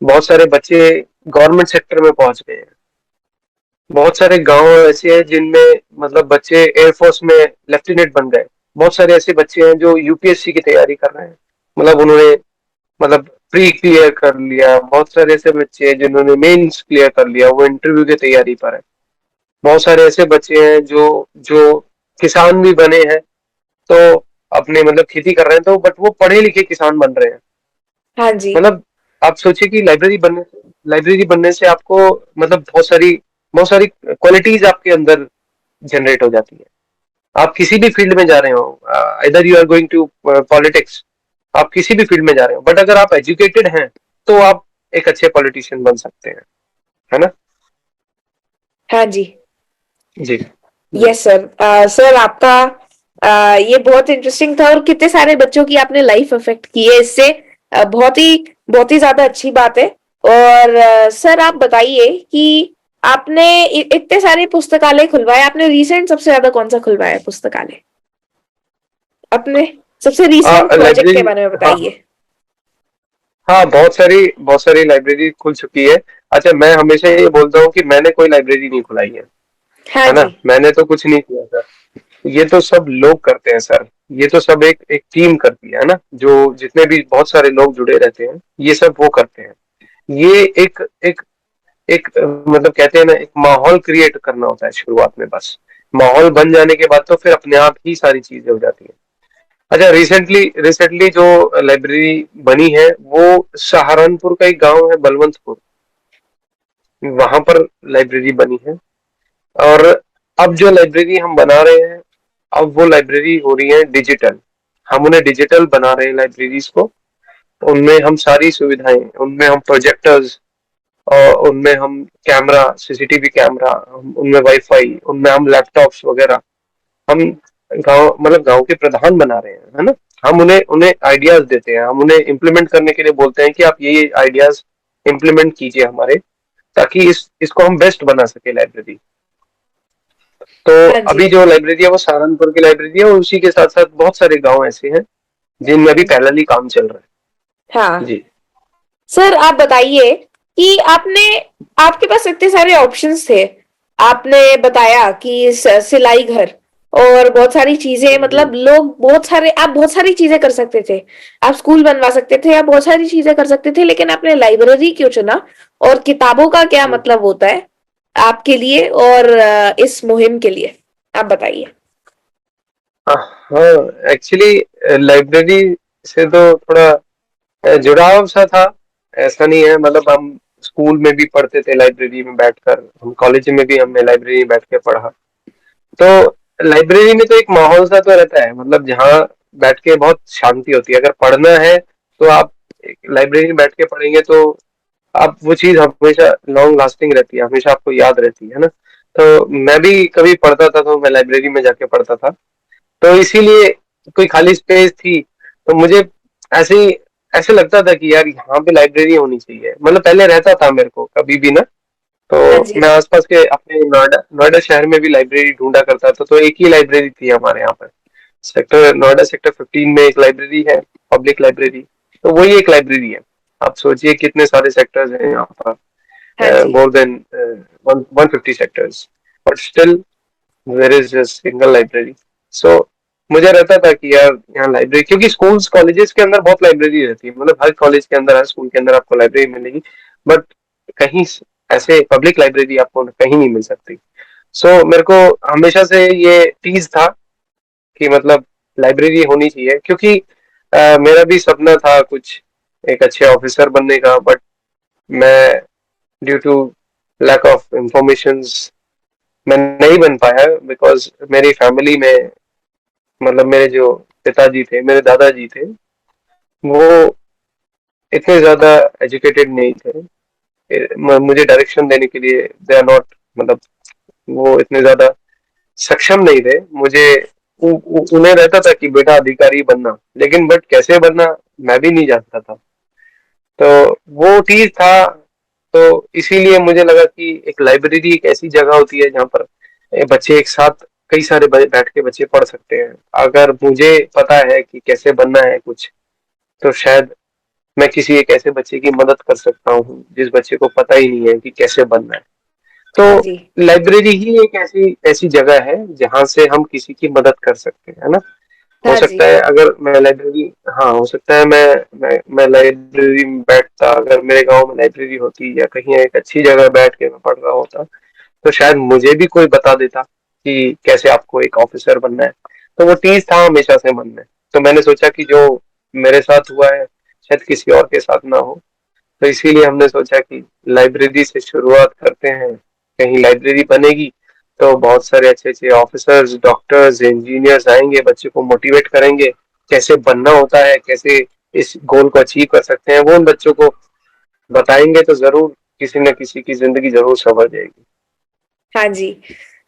बहुत सारे बच्चे गवर्नमेंट सेक्टर में पहुंच गए हैं। बहुत सारे गांव ऐसे हैं जिनमें मतलब बच्चे एयरफोर्स में लेफ्टिनेंट बन गए। बहुत सारे ऐसे बच्चे हैं जो यूपीएससी की तैयारी कर रहे हैं, मतलब उन्होंने मतलब प्री क्लियर कर लिया। बहुत सारे ऐसे बच्चे हैं जिन्होंने मेंस क्लियर कर लिया, वो इंटरव्यू की तैयारी पर है। बहुत सारे ऐसे बच्चे हैं जो जो किसान भी बने हैं, तो अपने मतलब खेती कर रहे हैं, तो बट वो पढ़े लिखे किसान बन रहे हैं। हाँ जी। मतलब आप सोचिए कि लाइब्रेरी बनने से आपको मतलब बहुत सारी क्वालिटीज आपके अंदर जनरेट हो जाती है। आप किसी भी फील्ड में जा रहे हो, इधर you are going to politics, आप किसी भी फील्ड में जा रहे हो, बट अगर आप एजुकेटेड हैं तो आप एक अच्छे पॉलिटिशियन बन सकते हैं, है ना। हाँ जी। जी जी यस सर। सर आपका ये बहुत इंटरेस्टिंग था, और कितने सारे बच्चों की आपने लाइफ अफेक्ट की है इससे। बहुत ही ज्यादा अच्छी बात है। और सर आप बताइए कि आपने इतने सारे पुस्तकालय खुलवाए, आपने रिसेंट सबसे ज्यादा कौन सा खुलवाया है पुस्तकालय अपने? सबसे रिसेंट प्रोजेक्ट के लाइब्रेरी, बारे में हाँ बताइए। हाँ, बहुत सारी लाइब्रेरी खुल चुकी है। अच्छा, मैं हमेशा ये बोलता हूँ कि मैंने कोई लाइब्रेरी नहीं खुलाई है, हाँ है ना? जी। मैंने तो कुछ नहीं किया सर, ये तो सब लोग करते हैं सर, ये तो सब एक एक टीम करती है ना, जो जितने भी बहुत सारे लोग जुड़े रहते हैं, ये सब वो करते हैं। ये एक एक एक मतलब कहते हैं ना, एक माहौल क्रिएट करना होता है शुरुआत में बस। माहौल बन जाने के बाद तो फिर अपने आप ही सारी चीजें हो जाती हैं। अच्छा, रिसेंटली रिसेंटली जो लाइब्रेरी बनी है वो सहारनपुर का एक गांव है बलवंतपुर, वहां पर लाइब्रेरी बनी है। और अब जो लाइब्रेरी हम बना रहे हैं, अब वो लाइब्रेरी हो रही है डिजिटल। हम उन्हें डिजिटल बना रहे हैं लाइब्रेरीज को। उनमें हम सारी सुविधाएं, उनमें हम प्रोजेक्टर्स, और उनमें हम कैमरा, सीसीटीवी कैमरा, उनमें वाईफाई, उनमें हम लैपटॉप्स वगैरह, हम गांव मतलब गांव के प्रधान बना रहे हैं, है ना? हम उन्हें उन्हें आइडियाज देते हैं, हम उन्हें इम्प्लीमेंट करने के लिए बोलते हैं कि आप ये आइडियाज इम्प्लीमेंट कीजिए हमारे, ताकि इसको हम बेस्ट बना सके लाइब्रेरी। तो हाँ जी। अभी जो लाइब्रेरी है वो सहारनपुर की लाइब्रेरी है, और उसी के साथ साथ बहुत सारे गांव ऐसे हैं जिनमें अभी हाँ जी। पैरेलली काम चल रहा है हाँ। जी। सर आप बताइए कि आपने आपके पास इतने सारे ऑप्शंस थे। आपने बताया कि सिलाई घर और बहुत सारी चीजें, हम्म, मतलब लोग बहुत सारे, आप बहुत सारी चीजें कर सकते थे। आप स्कूल बनवा सकते थे, आप बहुत सारी चीजें कर सकते थे, लेकिन आपने लाइब्रेरी क्यों चुना? और किताबों का क्या हम्म। मतलब होता है आपके लिए और इस मुहिम के लिए? आप बताइए। हाँ, एक्चुअली लाइब्रेरी से तो थोड़ा जुड़ाव सा था। ऐसा नहीं है, मतलब हम स्कूल में भी पढ़ते थे लाइब्रेरी में बैठकर, हम कॉलेज में भी हमने लाइब्रेरी में बैठ के पढ़ा। तो लाइब्रेरी में तो एक माहौल सा तो रहता है, मतलब जहाँ बैठ के बहुत शांति होती है। अगर पढ़ना है तो आप लाइब्रेरी में बैठ के पढ़ेंगे तो आप वो चीज हमेशा लॉन्ग लास्टिंग रहती है, हमेशा आपको याद रहती है ना। तो मैं भी कभी पढ़ता था तो मैं लाइब्रेरी में जाके पढ़ता था। तो इसीलिए कोई खाली स्पेस थी तो मुझे ऐसे ही ऐसे लगता था कि यार यहाँ पे लाइब्रेरी होनी चाहिए। मतलब पहले रहता था मेरे को कभी भी ना, तो हाँ जी। मैं आसपास के अपने नोएडा नोएडा शहर में भी लाइब्रेरी ढूंढा करता था। तो एक ही लाइब्रेरी थी हमारे यहाँ पर, सेक्टर नोएडा सेक्टर 15 में एक लाइब्रेरी है, पब्लिक लाइब्रेरी। तो वही एक लाइब्रेरी है। आप सोचिए कितने सारे सेक्टर्स हैं यहाँ पर, हाँ जी। More than 150 sectors, but still there is just single library. So मुझे रहता था कि यार यहाँ लाइब्रेरी, क्योंकि स्कूल्स कॉलेजेस के अंदर बहुत लाइब्रेरी रहती है, मतलब हर कॉलेज के अंदर हर स्कूल के अंदर आपको लाइब्रेरी मिलेगी, बट कहीं ऐसे पब्लिक लाइब्रेरी आपको कहीं नहीं मिल सकती। सो मेरे को हमेशा से ये टीज था कि मतलब लाइब्रेरी होनी चाहिए, क्योंकि मेरा भी सपना था कुछ एक अच्छे ऑफिसर बनने का, बट मैं due to lack of information मैं नहीं बन पाया, बिकॉज मेरी फैमिली में, मतलब मेरे जो पिताजी थे, मेरे दादाजी थे, वो इतने ज्यादा एजुकेटेड नहीं थे। मुझे डायरेक्शन देने के लिए दे आर नॉट, मतलब वो इतने ज्यादा सक्षम नहीं थे मुझे। उन्हें रहता था कि बेटा अधिकारी बनना, लेकिन बट कैसे बनना मैं भी नहीं जानता था। तो वो चीज था। तो इसीलिए मुझे लगा कि एक लाइब्रेरी एक ऐसी जगह होती है जहाँ पर बच्चे एक साथ कई सारे बैठ के बच्चे पढ़ सकते हैं। अगर मुझे पता है कि कैसे बनना है कुछ, तो शायद मैं किसी एक ऐसे बच्चे की मदद कर सकता हूँ जिस बच्चे को पता ही नहीं है कि कैसे बनना है। हाँ तो जी। लाइब्रेरी ही एक ऐसी ऐसी जगह है जहाँ से हम किसी की मदद कर सकते हैं, है ना? हो हाँ जी। सकता है अगर मैं लाइब्रेरी, हाँ हो सकता है मैं लाइब्रेरी में बैठता, अगर मेरे गांव में लाइब्रेरी होती या कहीं एक अच्छी जगह बैठ के मैं पढ़ रहा होता, तो शायद मुझे भी कोई बता देता कि कैसे आपको एक ऑफिसर बनना है। तो वो चीज था हमेशा से मन में। तो मैंने सोचा कि जो मेरे साथ हुआ है शायद किसी और के साथ ना हो। तो इसीलिए हमने सोचा कि लाइब्रेरी से शुरुआत करते हैं, कहीं लाइब्रेरी बनेगी तो बहुत सारे अच्छे अच्छे ऑफिसर्स, डॉक्टर्स, इंजीनियर्स आएंगे, बच्चे को मोटिवेट करेंगे कैसे बनना होता है, कैसे इस गोल को अचीव कर सकते हैं, वो उन बच्चों को बताएंगे तो जरूर किसी न किसी की जिंदगी जरूर संवर जाएगी। हाँ जी।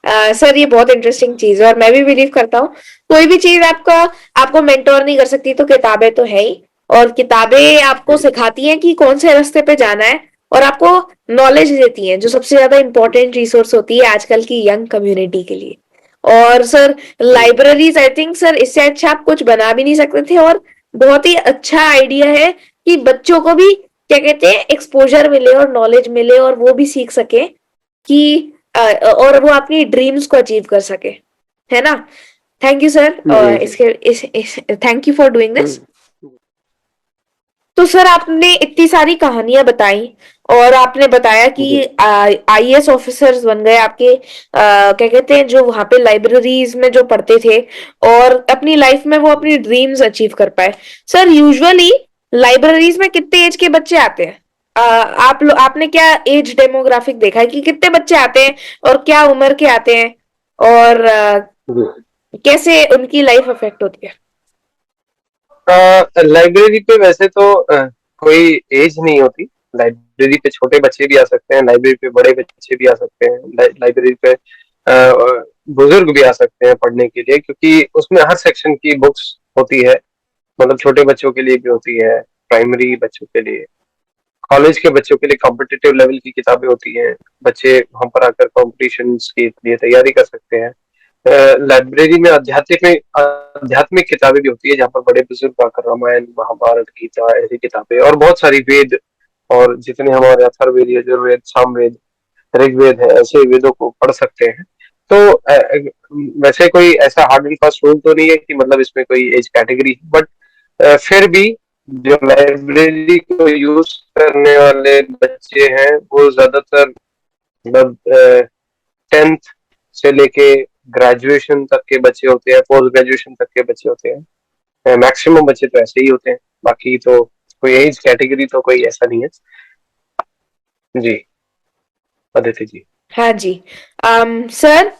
सर ये बहुत इंटरेस्टिंग चीज है और मैं भी बिलीव करता हूँ कोई भी चीज आपका आपको मेंटोर नहीं कर सकती तो किताबें तो है ही। और किताबें आपको सिखाती हैं कि कौन से रास्ते पे जाना है और आपको नॉलेज देती हैं, जो सबसे ज्यादा इंपॉर्टेंट रिसोर्स होती है आजकल की यंग कम्युनिटी के लिए। और sir libraries, I think sir इससे अच्छा आप कुछ बना भी नहीं सकते थे। और बहुत ही अच्छा आइडिया है कि बच्चों को भी क्या कहते हैं एक्सपोजर मिले और नॉलेज मिले और वो भी सीख सके कि और वो अपनी ड्रीम्स को अचीव कर सके, है ना? थैंक यू सर, जी जी। इसके इस thank you for doing this. Hmm, तो सर आपने इतनी सारी कहानियां बताई और आपने बताया कि जी आईएएस ऑफिसर्स बन गए आपके, क्या कहते हैं, जो वहां पे लाइब्रेरीज में जो पढ़ते थे और अपनी लाइफ में वो अपनी ड्रीम्स अचीव कर पाए। सर यूजुअली लाइब्रेरीज में कितने एज के बच्चे आते हैं? आपने क्या एज डेमोग्राफिक देखा है कि कितने बच्चे आते हैं और क्या उम्र के आते हैं, और जी। कैसे उनकी लाइफ अफेक्ट होती है? लाइब्रेरी पे वैसे तो कोई एज नहीं होती। लाइब्रेरी पे छोटे बच्चे भी आ सकते हैं, लाइब्रेरी पे बड़े बच्चे भी आ सकते हैं, लाइब्रेरी पे बुजुर्ग भी आ सकते हैं पढ़ने के लिए, क्योंकि उसमें हर सेक्शन की बुक्स होती है। मतलब छोटे बच्चों के लिए भी होती है, प्राइमरी बच्चों के लिए, कॉलेज के बच्चों के लिए कॉम्पिटिटिव लेवल की किताबें होती हैं। बच्चे वहां पर आकर कॉम्पिटिशन्स के लिए तैयारी कर सकते हैं। लाइब्रेरी में आध्यात्मिक आध्यात्मिक किताबें भी होती है, जहाँ पर बड़े बुजुर्ग आकर रामायण, महाभारत, गीता, ऐसी किताबें और बहुत सारी वेद, और जितने हमारे अथर्ववेद, यजुर्वेद, सामवेद, ऋग्वेद है, ऐसे वेदों को पढ़ सकते हैं। तो वैसे कोई ऐसा हार्ड एंड फास्ट रूल तो नहीं है कि मतलब इसमें कोई एज कैटेगरी, बट फिर भी जो लाइब्रेरी को यूज करने वाले बच्चे हैं वो ज्यादातर मतलब 10th से लेके ग्रेजुएशन तक के बच्चे होते हैं, पोस्ट ग्रेजुएशन तक के बच्चे होते हैं। मैक्सिमम बच्चे तो ऐसे ही होते हैं। बाकी तो कोई एज कैटेगरी तो कोई ऐसा नहीं है। जी अदिति जी। हाँ जी। सर,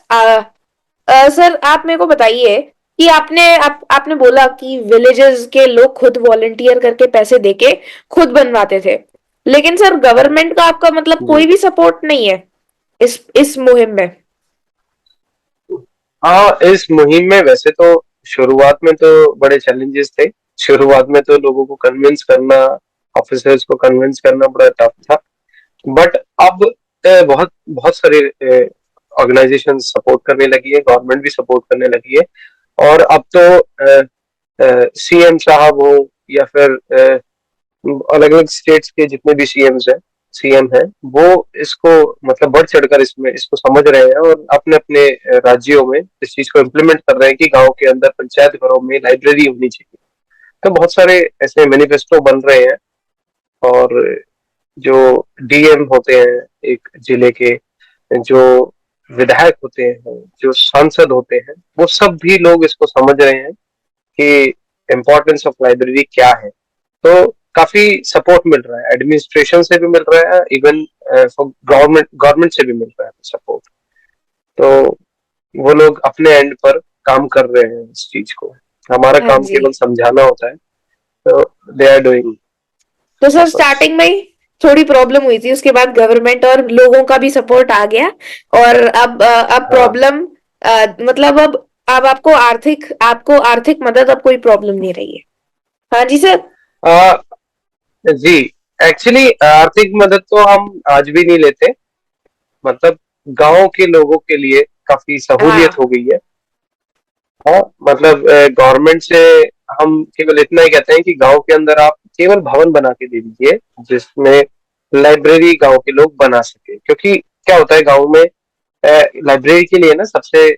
सर आप मेरे को बताइए कि आपने बोला कि विलेजेस के लोग खुद वॉलेंटियर करके पैसे देके खुद बनवाते थे, लेकिन सर गवर्नमेंट का आपका मतलब जी कोई भी सपोर्ट नहीं है इस मुहिम में? हाँ, इस मुहिम में वैसे तो शुरुआत में तो बड़े चैलेंजेस थे। शुरुआत में तो लोगों को कन्विंस करना, ऑफिसर्स को कन्विंस करना बड़ा टफ था। बट अब बहुत बहुत सारे ऑर्गेनाइजेशन सपोर्ट करने लगी है, गवर्नमेंट भी सपोर्ट करने लगी है। और अब तो सीएम साहब हो या फिर अलग अलग स्टेट्स के जितने भी सीएम है, वो इसको मतलब बढ़ चढ़कर इसमें इसको समझ रहे हैं और अपने अपने राज्यों में इस चीज को इम्प्लीमेंट कर रहे हैं कि गांव के अंदर पंचायत घरों में लाइब्रेरी होनी चाहिए। तो बहुत सारे ऐसे मैनिफेस्टो बन रहे हैं। और जो डीएम होते हैं एक जिले के, जो विधायक होते हैं, जो सांसद होते हैं, वो सब भी लोग इसको समझ रहे हैं कि इम्पोर्टेंस ऑफ लाइब्रेरी क्या है। तो काफी सपोर्ट मिल रहा है, एडमिनिस्ट्रेशन से भी मिल रहा है, इवन गवर्नमेंट गवर्नमेंट से भी मिल रहा है सपोर्ट। तो वो लोग अपने एंड पर काम कर रहे हैं इस चीज को। हमारा हाँ काम जी। केवल समझाना होता है। तो दे आर डूइंग तो सर एफर्ट्स। स्टार्टिंग में ही थोड़ी प्रॉब्लम हुई थी, उसके बाद गवर्नमेंट और लोगों का भी सपोर्ट आ गया, और अब हाँ प्रॉब्लम, मतलब अब आपको आर्थिक मदद, अब कोई प्रॉब्लम नहीं रही है। हाँ जी सर। आ, जी, एक्चुअली आर्थिक मदद तो हम आज भी नहीं लेते। मतलब गांव के लोगों के लिए काफी सहूलियत हाँ हो गई है। हाँ, मतलब गवर्नमेंट से हम केवल इतना ही कहते हैं कि गांव के अंदर आप केवल भवन बना के दे दीजिए, जिसमें लाइब्रेरी गांव के लोग बना सके। क्योंकि क्या होता है गांव में लाइब्रेरी के लिए ना सबसे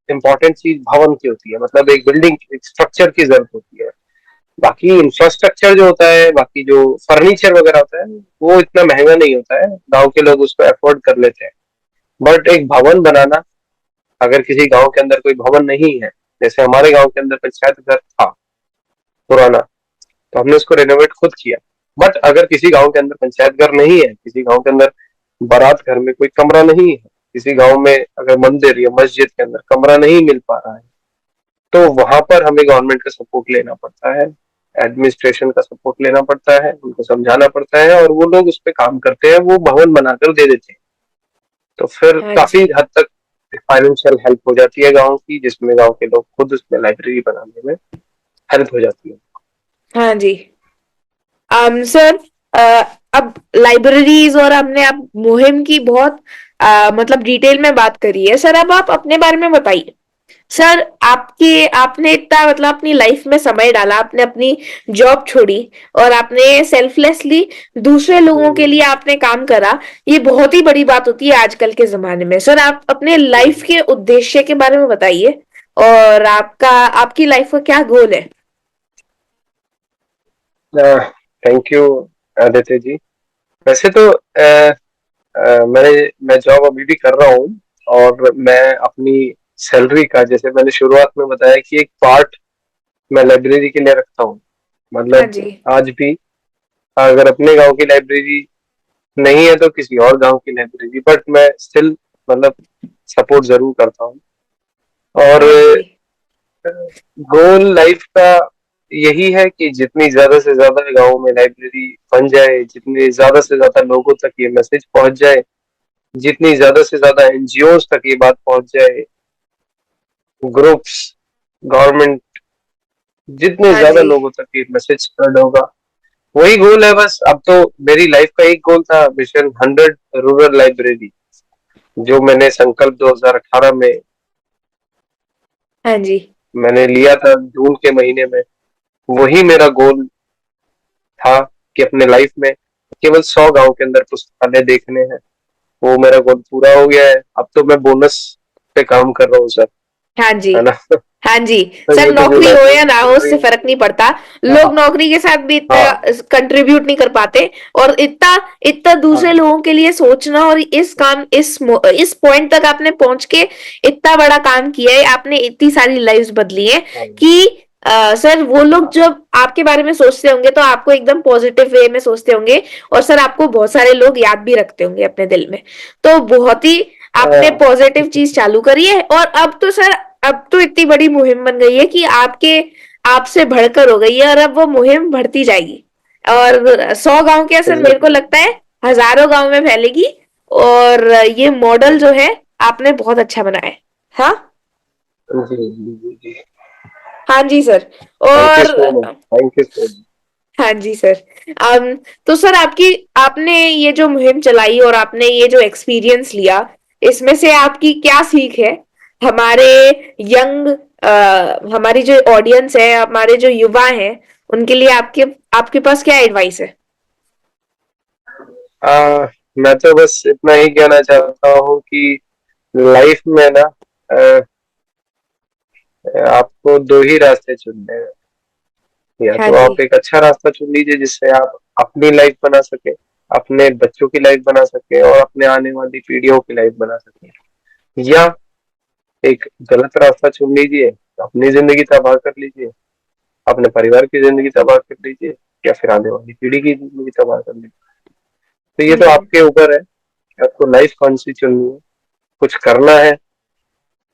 इम्पोर्टेंट चीज भवन की होती है, मतलब एक बिल्डिंग, एक स्ट्रक्चर की जरूरत होती है। बाकी इंफ्रास्ट्रक्चर जो होता है, बाकी जो फर्नीचर वगैरह होता है, वो इतना महंगा नहीं होता है, गांव के लोग उसको अफोर्ड कर लेते हैं। बट एक भवन बनाना, अगर किसी गांव के अंदर कोई भवन नहीं है, जैसे हमारे गांव के अंदर पंचायत घर था पुराना, तो हमने उसको रेनोवेट खुद किया। बट अगर किसी गांव के अंदर पंचायत घर नहीं है, किसी गांव के अंदर बारात घर में कोई कमरा नहीं है, किसी गांव में अगर मंदिर या मस्जिद के अंदर कमरा नहीं मिल पा रहा है, तो वहां पर हमें गवर्नमेंट का सपोर्ट लेना पड़ता है, एडमिनिस्ट्रेशन का सपोर्ट लेना पड़ता है, उनको समझाना पड़ता है, और वो लोग उस पर काम करते हैं, वो भवन बनाकर दे देते हैं। तो फिर हाँ काफी जी। हद तक फाइनेंशियल हेल्प हो जाती है गांव की, जिसमें गांव के लोग खुद उसमें लाइब्रेरी बनाने में हेल्प हो जाती है। हाँ जी। सर, अब लाइब्रेरीज और हमने अब मुहिम की बहुत मतलब डिटेल में बात करी है। सर अब आप अपने बारे में बताइए। सर आपने इतना मतलब अपनी लाइफ में समय डाला, आपने अपनी जॉब छोड़ी और आपने सेल्फलेसली दूसरे लोगों के हम्म, लिए आपने काम करा। ये बहुत ही बड़ी बात होती है आजकल के ज़माने में। सर आप अपने लाइफ के उद्देश्य के बारे में बताइए, और आपकी लाइफ का क्या गोल है? Thank you Aditya ji. वैसे तो मैं जॉब अभी भी कर रहा हूँ, और मैं अपनी सैलरी का, जैसे मैंने शुरुआत में बताया, कि एक पार्ट मैं लाइब्रेरी के लिए रखता हूँ। हाँ मतलब जी। आज भी अगर अपने गांव की लाइब्रेरी नहीं है तो किसी और गांव की लाइब्रेरी, बट मैं स्टिल मतलब सपोर्ट जरूर करता हूँ। और हाँ जी। गोल लाइफ का यही है कि जितनी ज्यादा से ज्यादा गांव में लाइब्रेरी बन जाए, जितने ज्यादा से ज्यादा लोगों तक ये मैसेज पहुंच जाए, जितनी ज्यादा से ज्यादा एनजीओ तक ये बात पहुंच जाए, ग्रुप्स, गवर्नमेंट, जितने हाँ ज्यादा जी। लोगों तक ये मैसेज स्प्रेड होगा, वही गोल है बस। अब तो मेरी लाइफ का एक गोल था, मिशन 100 रूरल लाइब्रेरी, जो मैंने संकल्प 2018 में हाँ जी। मैंने लिया था जून के महीने में। वही मेरा गोल था कि अपने लाइफ में केवल 100 गांव के अंदर पुस्तकालय देखने हैं। वो मेरा गोल पूरा हो गया है। अब तो मैं बोनस पे काम कर रहा हूँ सर, हाँ जी। है ना। हाँ जी। तो सर ये तो जो नौकरी हो या लाइब्रेरी ना हो चल रही उससे फर्क नहीं पड़ता। है। लोग हाँ नौकरी के साथ भी इतना हाँ कंट्रीब्यूट नहीं कर पाते, और इतना इतना दूसरे हाँ लोगों के लिए सोचना, और इस पॉइंट तक आपने पहुंच के इतना बड़ा काम किया है, आपने इतनी सारी लाइव्स बदली है हाँ कि सर वो लोग जब आपके बारे में सोचते होंगे तो आपको एकदम पॉजिटिव वे में सोचते होंगे, और सर आपको बहुत सारे लोग याद भी रखते होंगे अपने दिल में। तो बहुत ही आपने हाँ, पॉजिटिव चीज चालू करी है। और अब तो सर, अब तो इतनी बड़ी मुहिम बन गई है कि आपके आपसे बढ़कर हो गई है, और अब वो मुहिम बढ़ती जाएगी। और 100 गांव के असर मेरे को एग्जैक्टली। लगता है हजारों गांव में फैलेगी। और ये मॉडल जो है आपने बहुत अच्छा बनाया है। हाँ। जी जी जी जी। हाँ जी सर। थैंक यू और so much, thank you so much. हाँ जी सर। तो सर आपने ये जो मुहिम चलाई और आपने ये जो एक्सपीरियंस लिया, इसमें से आपकी क्या सीख है हमारे यंग हमारी जो ऑडियंस है, हमारे जो युवा हैं, उनके लिए आपके आपके पास क्या एडवाइस है? मैं तो बस इतना ही कहना चाहता हूँ कि लाइफ में ना, अ, आपको दो ही रास्ते चुनने हैं। या हाँ तो जी। आप एक अच्छा रास्ता चुन लीजिए जिससे आप अपनी लाइफ बना सके, अपने बच्चों की लाइफ बना सके, और अपने आने वाली पीढ़ियों की लाइफ बना सके। या एक गलत रास्ता चुन लीजिए, अपनी जिंदगी तबाह कर लीजिए, अपने परिवार की जिंदगी तबाह कर लीजिए, या फिर आने वाली पीढ़ी की जिंदगी तबाह कर लीजिए। तो ये तो हम्म। आपके ऊपर है कि आपको लाइफ कौन सी चुननी है। कुछ करना है,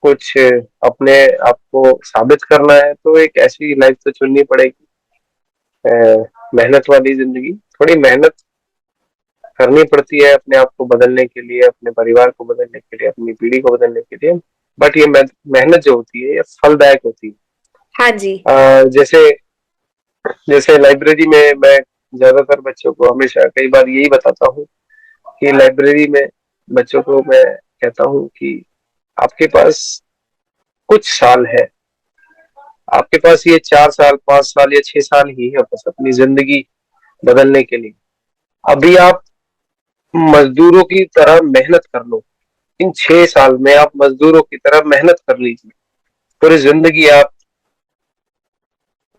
कुछ अपने आप को साबित करना है, तो एक ऐसी लाइफ तो चुननी पड़ेगी। मेहनत वाली जिंदगी, थोड़ी मेहनत करनी पड़ती है अपने आप को बदलने के लिए, अपने परिवार को बदलने के लिए, अपनी पीढ़ी को बदलने के लिए। बट ये मेहनत जो होती है ये फलदायक होती है। हाँ जी। जैसे जैसे लाइब्रेरी में मैं ज्यादातर बच्चों को हमेशा कई बार यही बताता हूँ कि लाइब्रेरी में बच्चों को मैं कहता हूँ कि आपके पास कुछ साल है, आपके पास ये 4 साल, 5 साल या 6 साल ही है बस अपनी जिंदगी बदलने के लिए। अभी आप मजदूरों की तरह मेहनत कर लो। इन 6 साल में आप मजदूरों की तरह मेहनत कर लीजिए। पूरी जिंदगी आप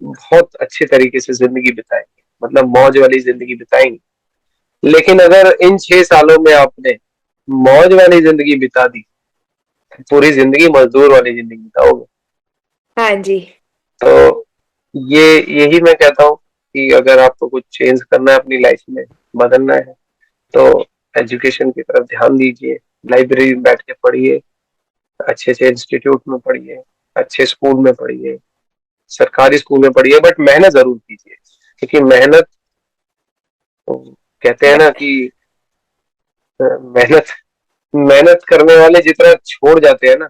बहुत अच्छे तरीके से जिंदगी बिताएंगे, मतलब मौज वाली जिंदगी बिताएंगे। लेकिन अगर इन 6 सालों में आपने मौज वाली जिंदगी बिता दी, पूरी जिंदगी मजदूर वाली जिंदगी बिताओगे। हाँ जी। तो ये यही मैं कहता हूँ कि अगर आपको कुछ चेंज करना है अपनी लाइफ में, बदलना है, तो एजुकेशन की तरफ ध्यान दीजिए। लाइब्रेरी में बैठ के पढ़िए, अच्छे से इंस्टीट्यूट में पढ़िए, अच्छे स्कूल में पढ़िए, सरकारी स्कूल में पढ़िए, बट मेहनत जरूर कीजिए। क्योंकि मेहनत, कहते हैं ना कि मेहनत मेहनत करने वाले जितना छोड़ जाते हैं ना,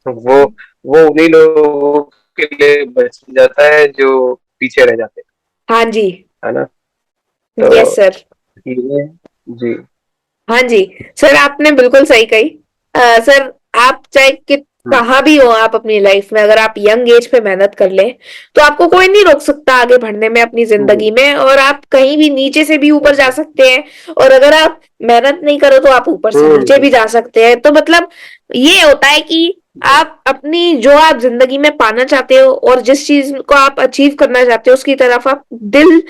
वो वो उन्हीं लोगों के लिए बच जाता है जो पीछे रह जाते हाँ जी। हैं, है ना। यस तो सर। ये जी। हाँ जी। सर आपने बिल्कुल सही कही। सर आप चाहे कि कहाँ भी हो आप अपनी लाइफ में, अगर आप यंग एज पे मेहनत कर लें तो आपको कोई नहीं रोक सकता आगे बढ़ने में अपनी जिंदगी में, और आप कहीं भी नीचे से भी ऊपर जा सकते हैं, और अगर आप मेहनत नहीं करो तो आप ऊपर से नीचे भी जा सकते हैं। तो मतलब ये होता है कि आप अपनी जो आप जिंदगी में पाना चाहते हो और जिस चीज को आप अचीव करना चाहते हो उसकी तरफ आप दिल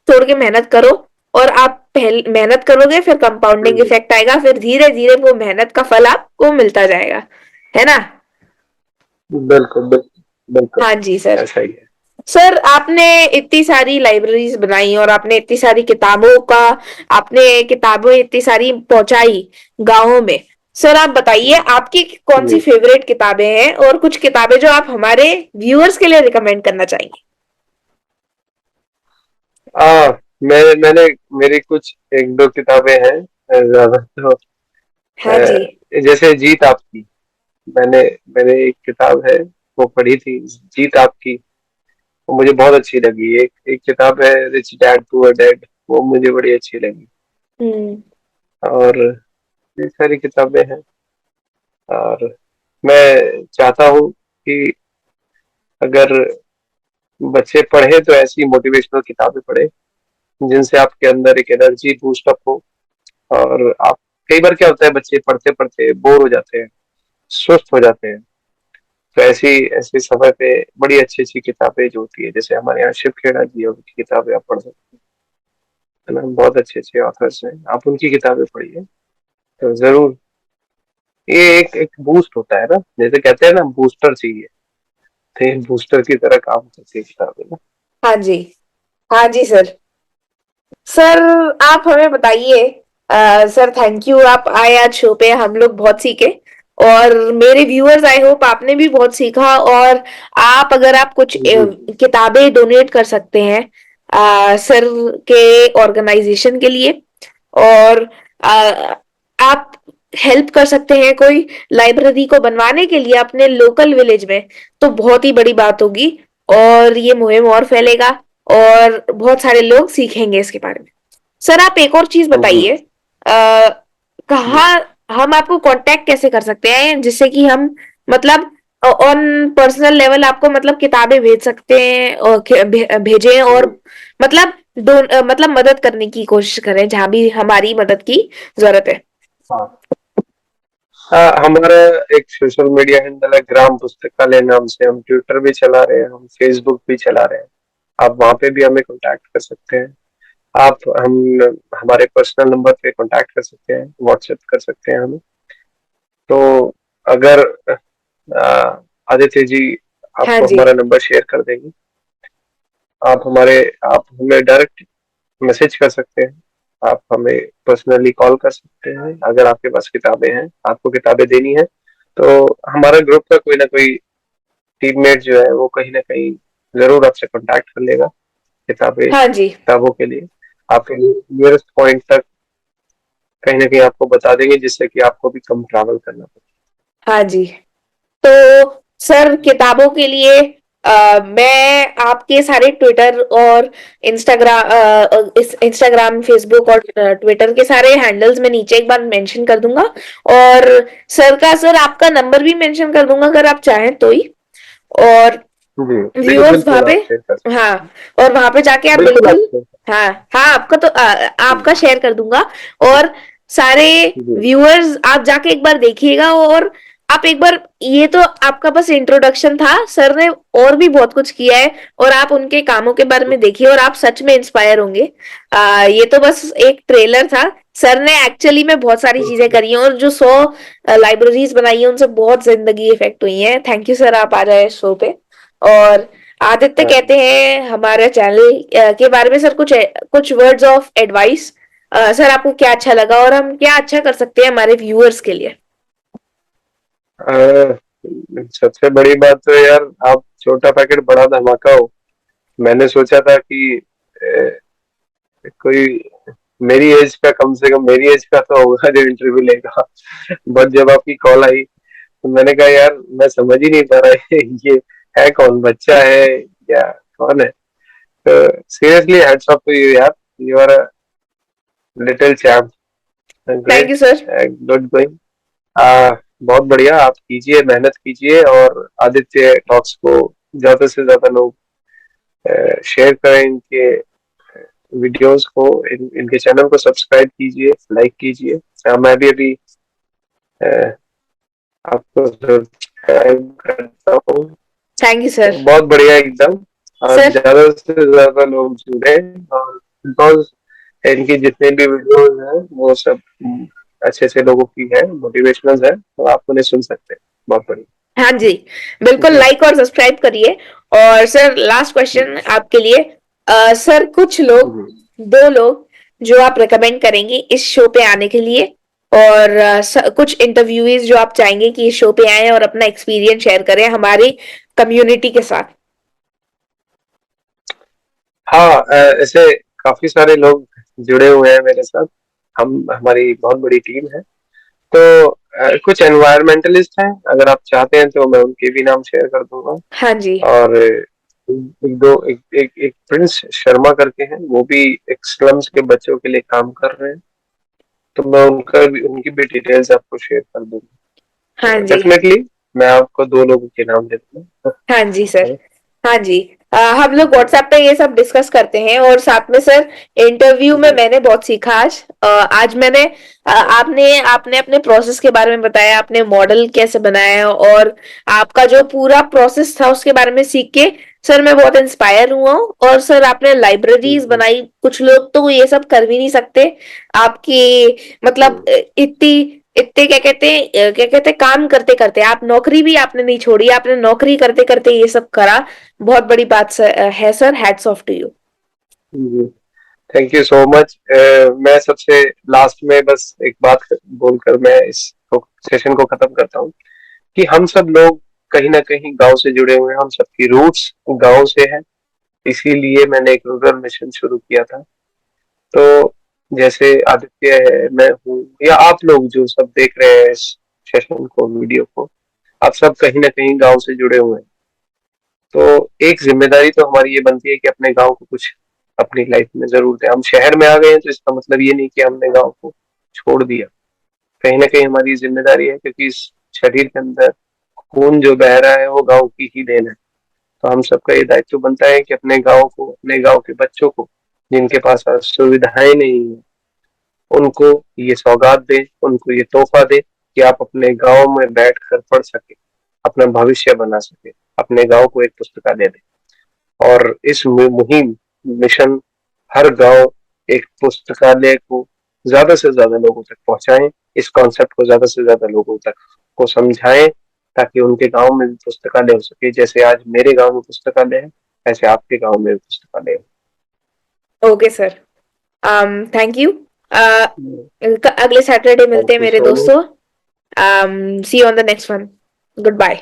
तोड़ के मेहनत करो, और आप पहले मेहनत करोगे फिर कंपाउंडिंग इफेक्ट आएगा, फिर धीरे धीरे वो मेहनत का फल आपको मिलता जाएगा, है ना। बिल्कुल बिल्कुल बिल्कुल, हाँ जी सर। ऐसा ही है। सर आपने इतनी सारी लाइब्रेरीज बनाई और आपने इतनी सारी किताबों का, आपने किताबें इतनी सारी पहुंचाई गांवों में। सर आप बताइए आपकी कौन सी जी, फेवरेट किताबें हैं और कुछ किताबें जो आप हमारे व्यूअर्स के लिए रिकमेंड करना चाहेंगे। मैंने मेरी कुछ एक दो किताबें हैं, ज्यादा तो हाँ जी। जैसे जीत आपकी, मैंने मैंने एक किताब है वो पढ़ी थी, जीत आपकी, वो मुझे बहुत अच्छी लगी। एक एक किताब है रिच डैड पुअर डैड, वो मुझे बड़ी अच्छी लगी। हम्म। और ये सारी किताबें हैं। और मैं चाहता हूँ कि अगर बच्चे पढ़े तो ऐसी मोटिवेशनल किताबें पढ़े जिनसे आपके अंदर एक एनर्जी बूस्ट अप हो। और आप, कई बार क्या होता है बच्चे पढ़ते पढ़ते बोर हो जाते हैं, सुस्त हो जाते हैं, तो ऐसी ऐसे समय पे बड़ी अच्छी अच्छी किताबें जो होती है, जैसे हमारे यहाँ शिव खेड़ा जी है, उनकी किताबें आप पढ़ सकते हैं ना, बहुत अच्छे अच्छे ऑथर्स हैं, आप उनकी किताबें पढ़िए तो जरूर। ये एक एक बूस्ट होता है ना, जैसे कहते हैं ना बूस्टर चाहिए, तो ये बूस्टर की तरह काम करती है किताबें ना। हाँ जी। हाँ जी सर। सर आप हमें बताइए, सर थैंक यू आप आए आज शो पे, हम लोग बहुत सीखे, और मेरे व्यूअर्स आई होप आपने भी बहुत सीखा। और आप अगर आप कुछ जी किताबें डोनेट कर सकते हैं सर के ऑर्गेनाइजेशन के लिए, और आप हेल्प कर सकते हैं कोई लाइब्रेरी को बनवाने के लिए अपने लोकल विलेज में, तो बहुत ही बड़ी बात होगी, और ये मुहिम और फैलेगा और बहुत सारे लोग सीखेंगे इसके बारे में। सर आप एक और चीज जी बताइए, जी। कहाँ हम आपको कांटेक्ट कैसे कर सकते हैं जिससे कि हम मतलब ऑन पर्सनल लेवल आपको मतलब किताबें भेज सकते हैं और भेजें, और मतलब मतलब मदद करने की कोशिश करें जहां भी हमारी मदद की जरूरत है। हाँ हाँ, हमारा एक सोशल मीडिया हैंडल है ग्राम पुस्तकालय नाम से, हम ट्विटर भी चला रहे हैं, हम फेसबुक भी चला रहे हैं, आप वहाँ पे भी हमें कांटेक्ट कर सकते हैं। आप हम हमारे पर्सनल नंबर पे कांटेक्ट कर सकते हैं, व्हाट्सएप कर सकते हैं हमें। तो अगर अ, आदित्य जी हाँ आपको जी। हमारा नंबर शेयर कर देंगे, आप हमारे आप हमें डायरेक्ट मैसेज कर सकते हैं, आप हमें पर्सनली कॉल कर सकते हैं। अगर आपके पास किताबें हैं, आपको किताबें देनी है, तो हमारा ग्रुप का कोई ना कोई टीममेट जो है वो कहीं ना कहीं जरूर आपसे कांटेक्ट कर लेगा हाँ जी। किताबों के लिए। आपके नियरेस्ट पॉइंट तक कहीं ना कहीं आपको बता देंगे, जिससे कि आपको भी कम ट्रैवल करना पड़े। हाँ जी। तो सर किताबों के लिए मैं आपके सारे ट्विटर और इंस्टाग्राम फेसबुक और ट्विटर के सारे हैंडल्स में नीचे एक बार मेंशन कर दूंगा, और सर आपका नंबर भी मेंशन कर दूंगा अगर आप चाहें तो ही, और जी बिल्कुल व्यूअर्स वहां बिल्कुल, पे, आप शेयर कर सकते हाँ, और वहां पे जाके आप हैं, बिल्कुल आप बिल्कुल, शेयर हाँ हाँ आपका तो जी आपका शेयर कर दूंगा, और सारे जी व्यूअर्स आप जाके एक बार देखिएगा, और आप एक बार, ये तो आपका बस इंट्रोडक्शन था, सर ने और भी बहुत कुछ किया है, और आप उनके कामों के बारे में देखिए और आप सच में इंस्पायर होंगे। ये तो बस एक ट्रेलर था, सर ने एक्चुअली में बहुत सारी चीजें करी हैं, और जो 100 लाइब्रेरीज बनाई है उनसे बहुत जिंदगी इफेक्ट हुई है। थैंक यू सर आप आ जाए शो पे। और आदित्य हाँ। कहते हैं हमारे चैनल के बारे में सर कुछ कुछ वर्ड्स ऑफ एडवाइस, सर आपको क्या अच्छा लगा और हम क्या अच्छा कर सकते हैं हमारे व्यूअर्स के लिए। अ, सबसे बड़ी बात तो यार, आप छोटा पैकेट बड़ा धमाका हो। मैंने सोचा था कि कोई मेरी एज का, कम से कम मेरी एज का तो होगा जो इंटरव्यू लेगा। बट जब आपकी कॉल आई तो मैंने कहा यार मैं समझ ही नहीं पा रहा है ये है कौन, बच्चा है या कौन है। तो seriously hats off to you यार, you are a little champ, thank great, you sir. Good going. बहुत बढ़िया, आप कीजिए, मेहनत कीजिए और आदित्य टॉक्स को ज्यादा से ज्यादा लोग शेयर करें, इनके वीडियोस को, इनके चैनल को सब्सक्राइब कीजिए, लाइक कीजिए। मैं भी अभी अ, आपको सब्सक्राइब करता हूँ। थैंक यू तो सर। बहुत बढ़िया एकदम। और सर ज्यादा से ज्यादा लोग जुड़े, और बिकॉज इनकी जितने भी वीडियोस हैं वो सब अच्छे अच्छे लोगों की है, मोटिवेशनल है, तो आप उन्हें सुन सकते हैं। बहुत बढ़िया। हाँ जी, बिल्कुल जी। लाइक और सब्सक्राइब करिए। और सर लास्ट क्वेश्चन आपके लिए, सर कुछ लोग, हम्म। 2 लोग जो आप रिकमेंड करेंगे इस शो पे आने के लिए, और कुछ इंटरव्यूज जो आप चाहेंगे कि इस शो पे आए और अपना एक्सपीरियंस शेयर करें हमारी कम्युनिटी के साथ। हाँ, ऐसे काफी सारे लोग जुड़े हुए हैं मेरे साथ। हम हमारी बहुत बड़ी टीम है। तो कुछ एनवायरमेंटलिस्ट हैं, अगर आप चाहते हैं तो मैं उनके भी नाम शेयर कर दूंगा। हाँ जी। और एक दो एक प्रिंस शर्मा करके हैं, वो भी एक स्लम्स के बच्चों के लिए काम कर रहे हैं। तो मैं उनकी भी डिटेल्स आपको शेयर कर दूंगा। हाँ तो जी। डेफिनेटली मैं आपको 2 लोगों के नाम दे दूंगा। हाँ जी सर। है? हाँ जी। हम लोग जी। व्हाट्सएप पे ये सब डिस्कस करते हैं, और साथ में सर इंटरव्यू में जी। मैंने बहुत सीखा आज। आज मैंने आपने आपने अपने प्रोसेस के बारे में बताया, आपने मॉडल कैसे बनाया, और आपका जो पूरा प्रोसेस था उसके बारे में सीख के सर मैं बहुत इंस्पायर हुआ हूँ। और सर आपने लाइब्रेरीज हम्म। बनाई, कुछ लोग तो ये सब कर भी नहीं सकते। आपकी मतलब इतनी इतने क्या कहते हैं काम करते करते आप नौकरी भी आपने नहीं छोड़ी, आपने नौकरी करते करते ये सब करा। बहुत बड़ी बात है sir, hats off to you. जी। Thank you so much. मैं सबसे लास्ट में बस एक बात बोलकर मैं इस सेशन को खत्म करता हूँ कि हम सब लोग कहीं ना कहीं गांव से जुड़े हुए हैं, हम सबकी रूट्स गांव से है। इसीलिए मैंने एक रूरल मिशन शुरू किया था। तो जैसे आदित्य है, मैं हूँ, या आप लोग जो सब देख रहे हैं इस सेशन को, वीडियो को, आप सब कहीं ना कहीं गांव से जुड़े हुए हैं। तो एक जिम्मेदारी तो हमारी ये बनती है कि अपने गांव को कुछ अपनी लाइफ में जरूर दें। हम शहर में आ गए हैं तो इसका मतलब ये नहीं कि हमने गांव को छोड़ दिया। कहीं ना कहीं हमारी जिम्मेदारी है, क्योंकि इस शरीर के अंदर खून जो बह रहा है वो गांव की ही देन है। तो हम सबका ये दायित्व बनता है कि अपने गांव को, अपने गांव के बच्चों को, जिनके पास आज सुविधाएं नहीं है, उनको ये सौगात दे, उनको ये तोहफा दे कि आप अपने गांव में बैठ कर पढ़ सके, अपना भविष्य बना सके, अपने गांव को एक पुस्तकालय दे। और इस मुहिम, मिशन, हर गांव एक पुस्तकालय को ज्यादा से ज्यादा लोगों तक पहुंचाएं, इस कॉन्सेप्ट को ज्यादा से ज्यादा लोगों तक को समझाएं, ताकि उनके गांव में भी पुस्तकालय हो सके। जैसे आज मेरे गांव में पुस्तकालय है, ऐसे आपके गांव में भी पुस्तकालय ओके सर, थैंक यू। हो। अगले सैटरडे मिलते थैंक हैं यू मेरे सो मच। दोस्तों। See you on the next one. Good bye.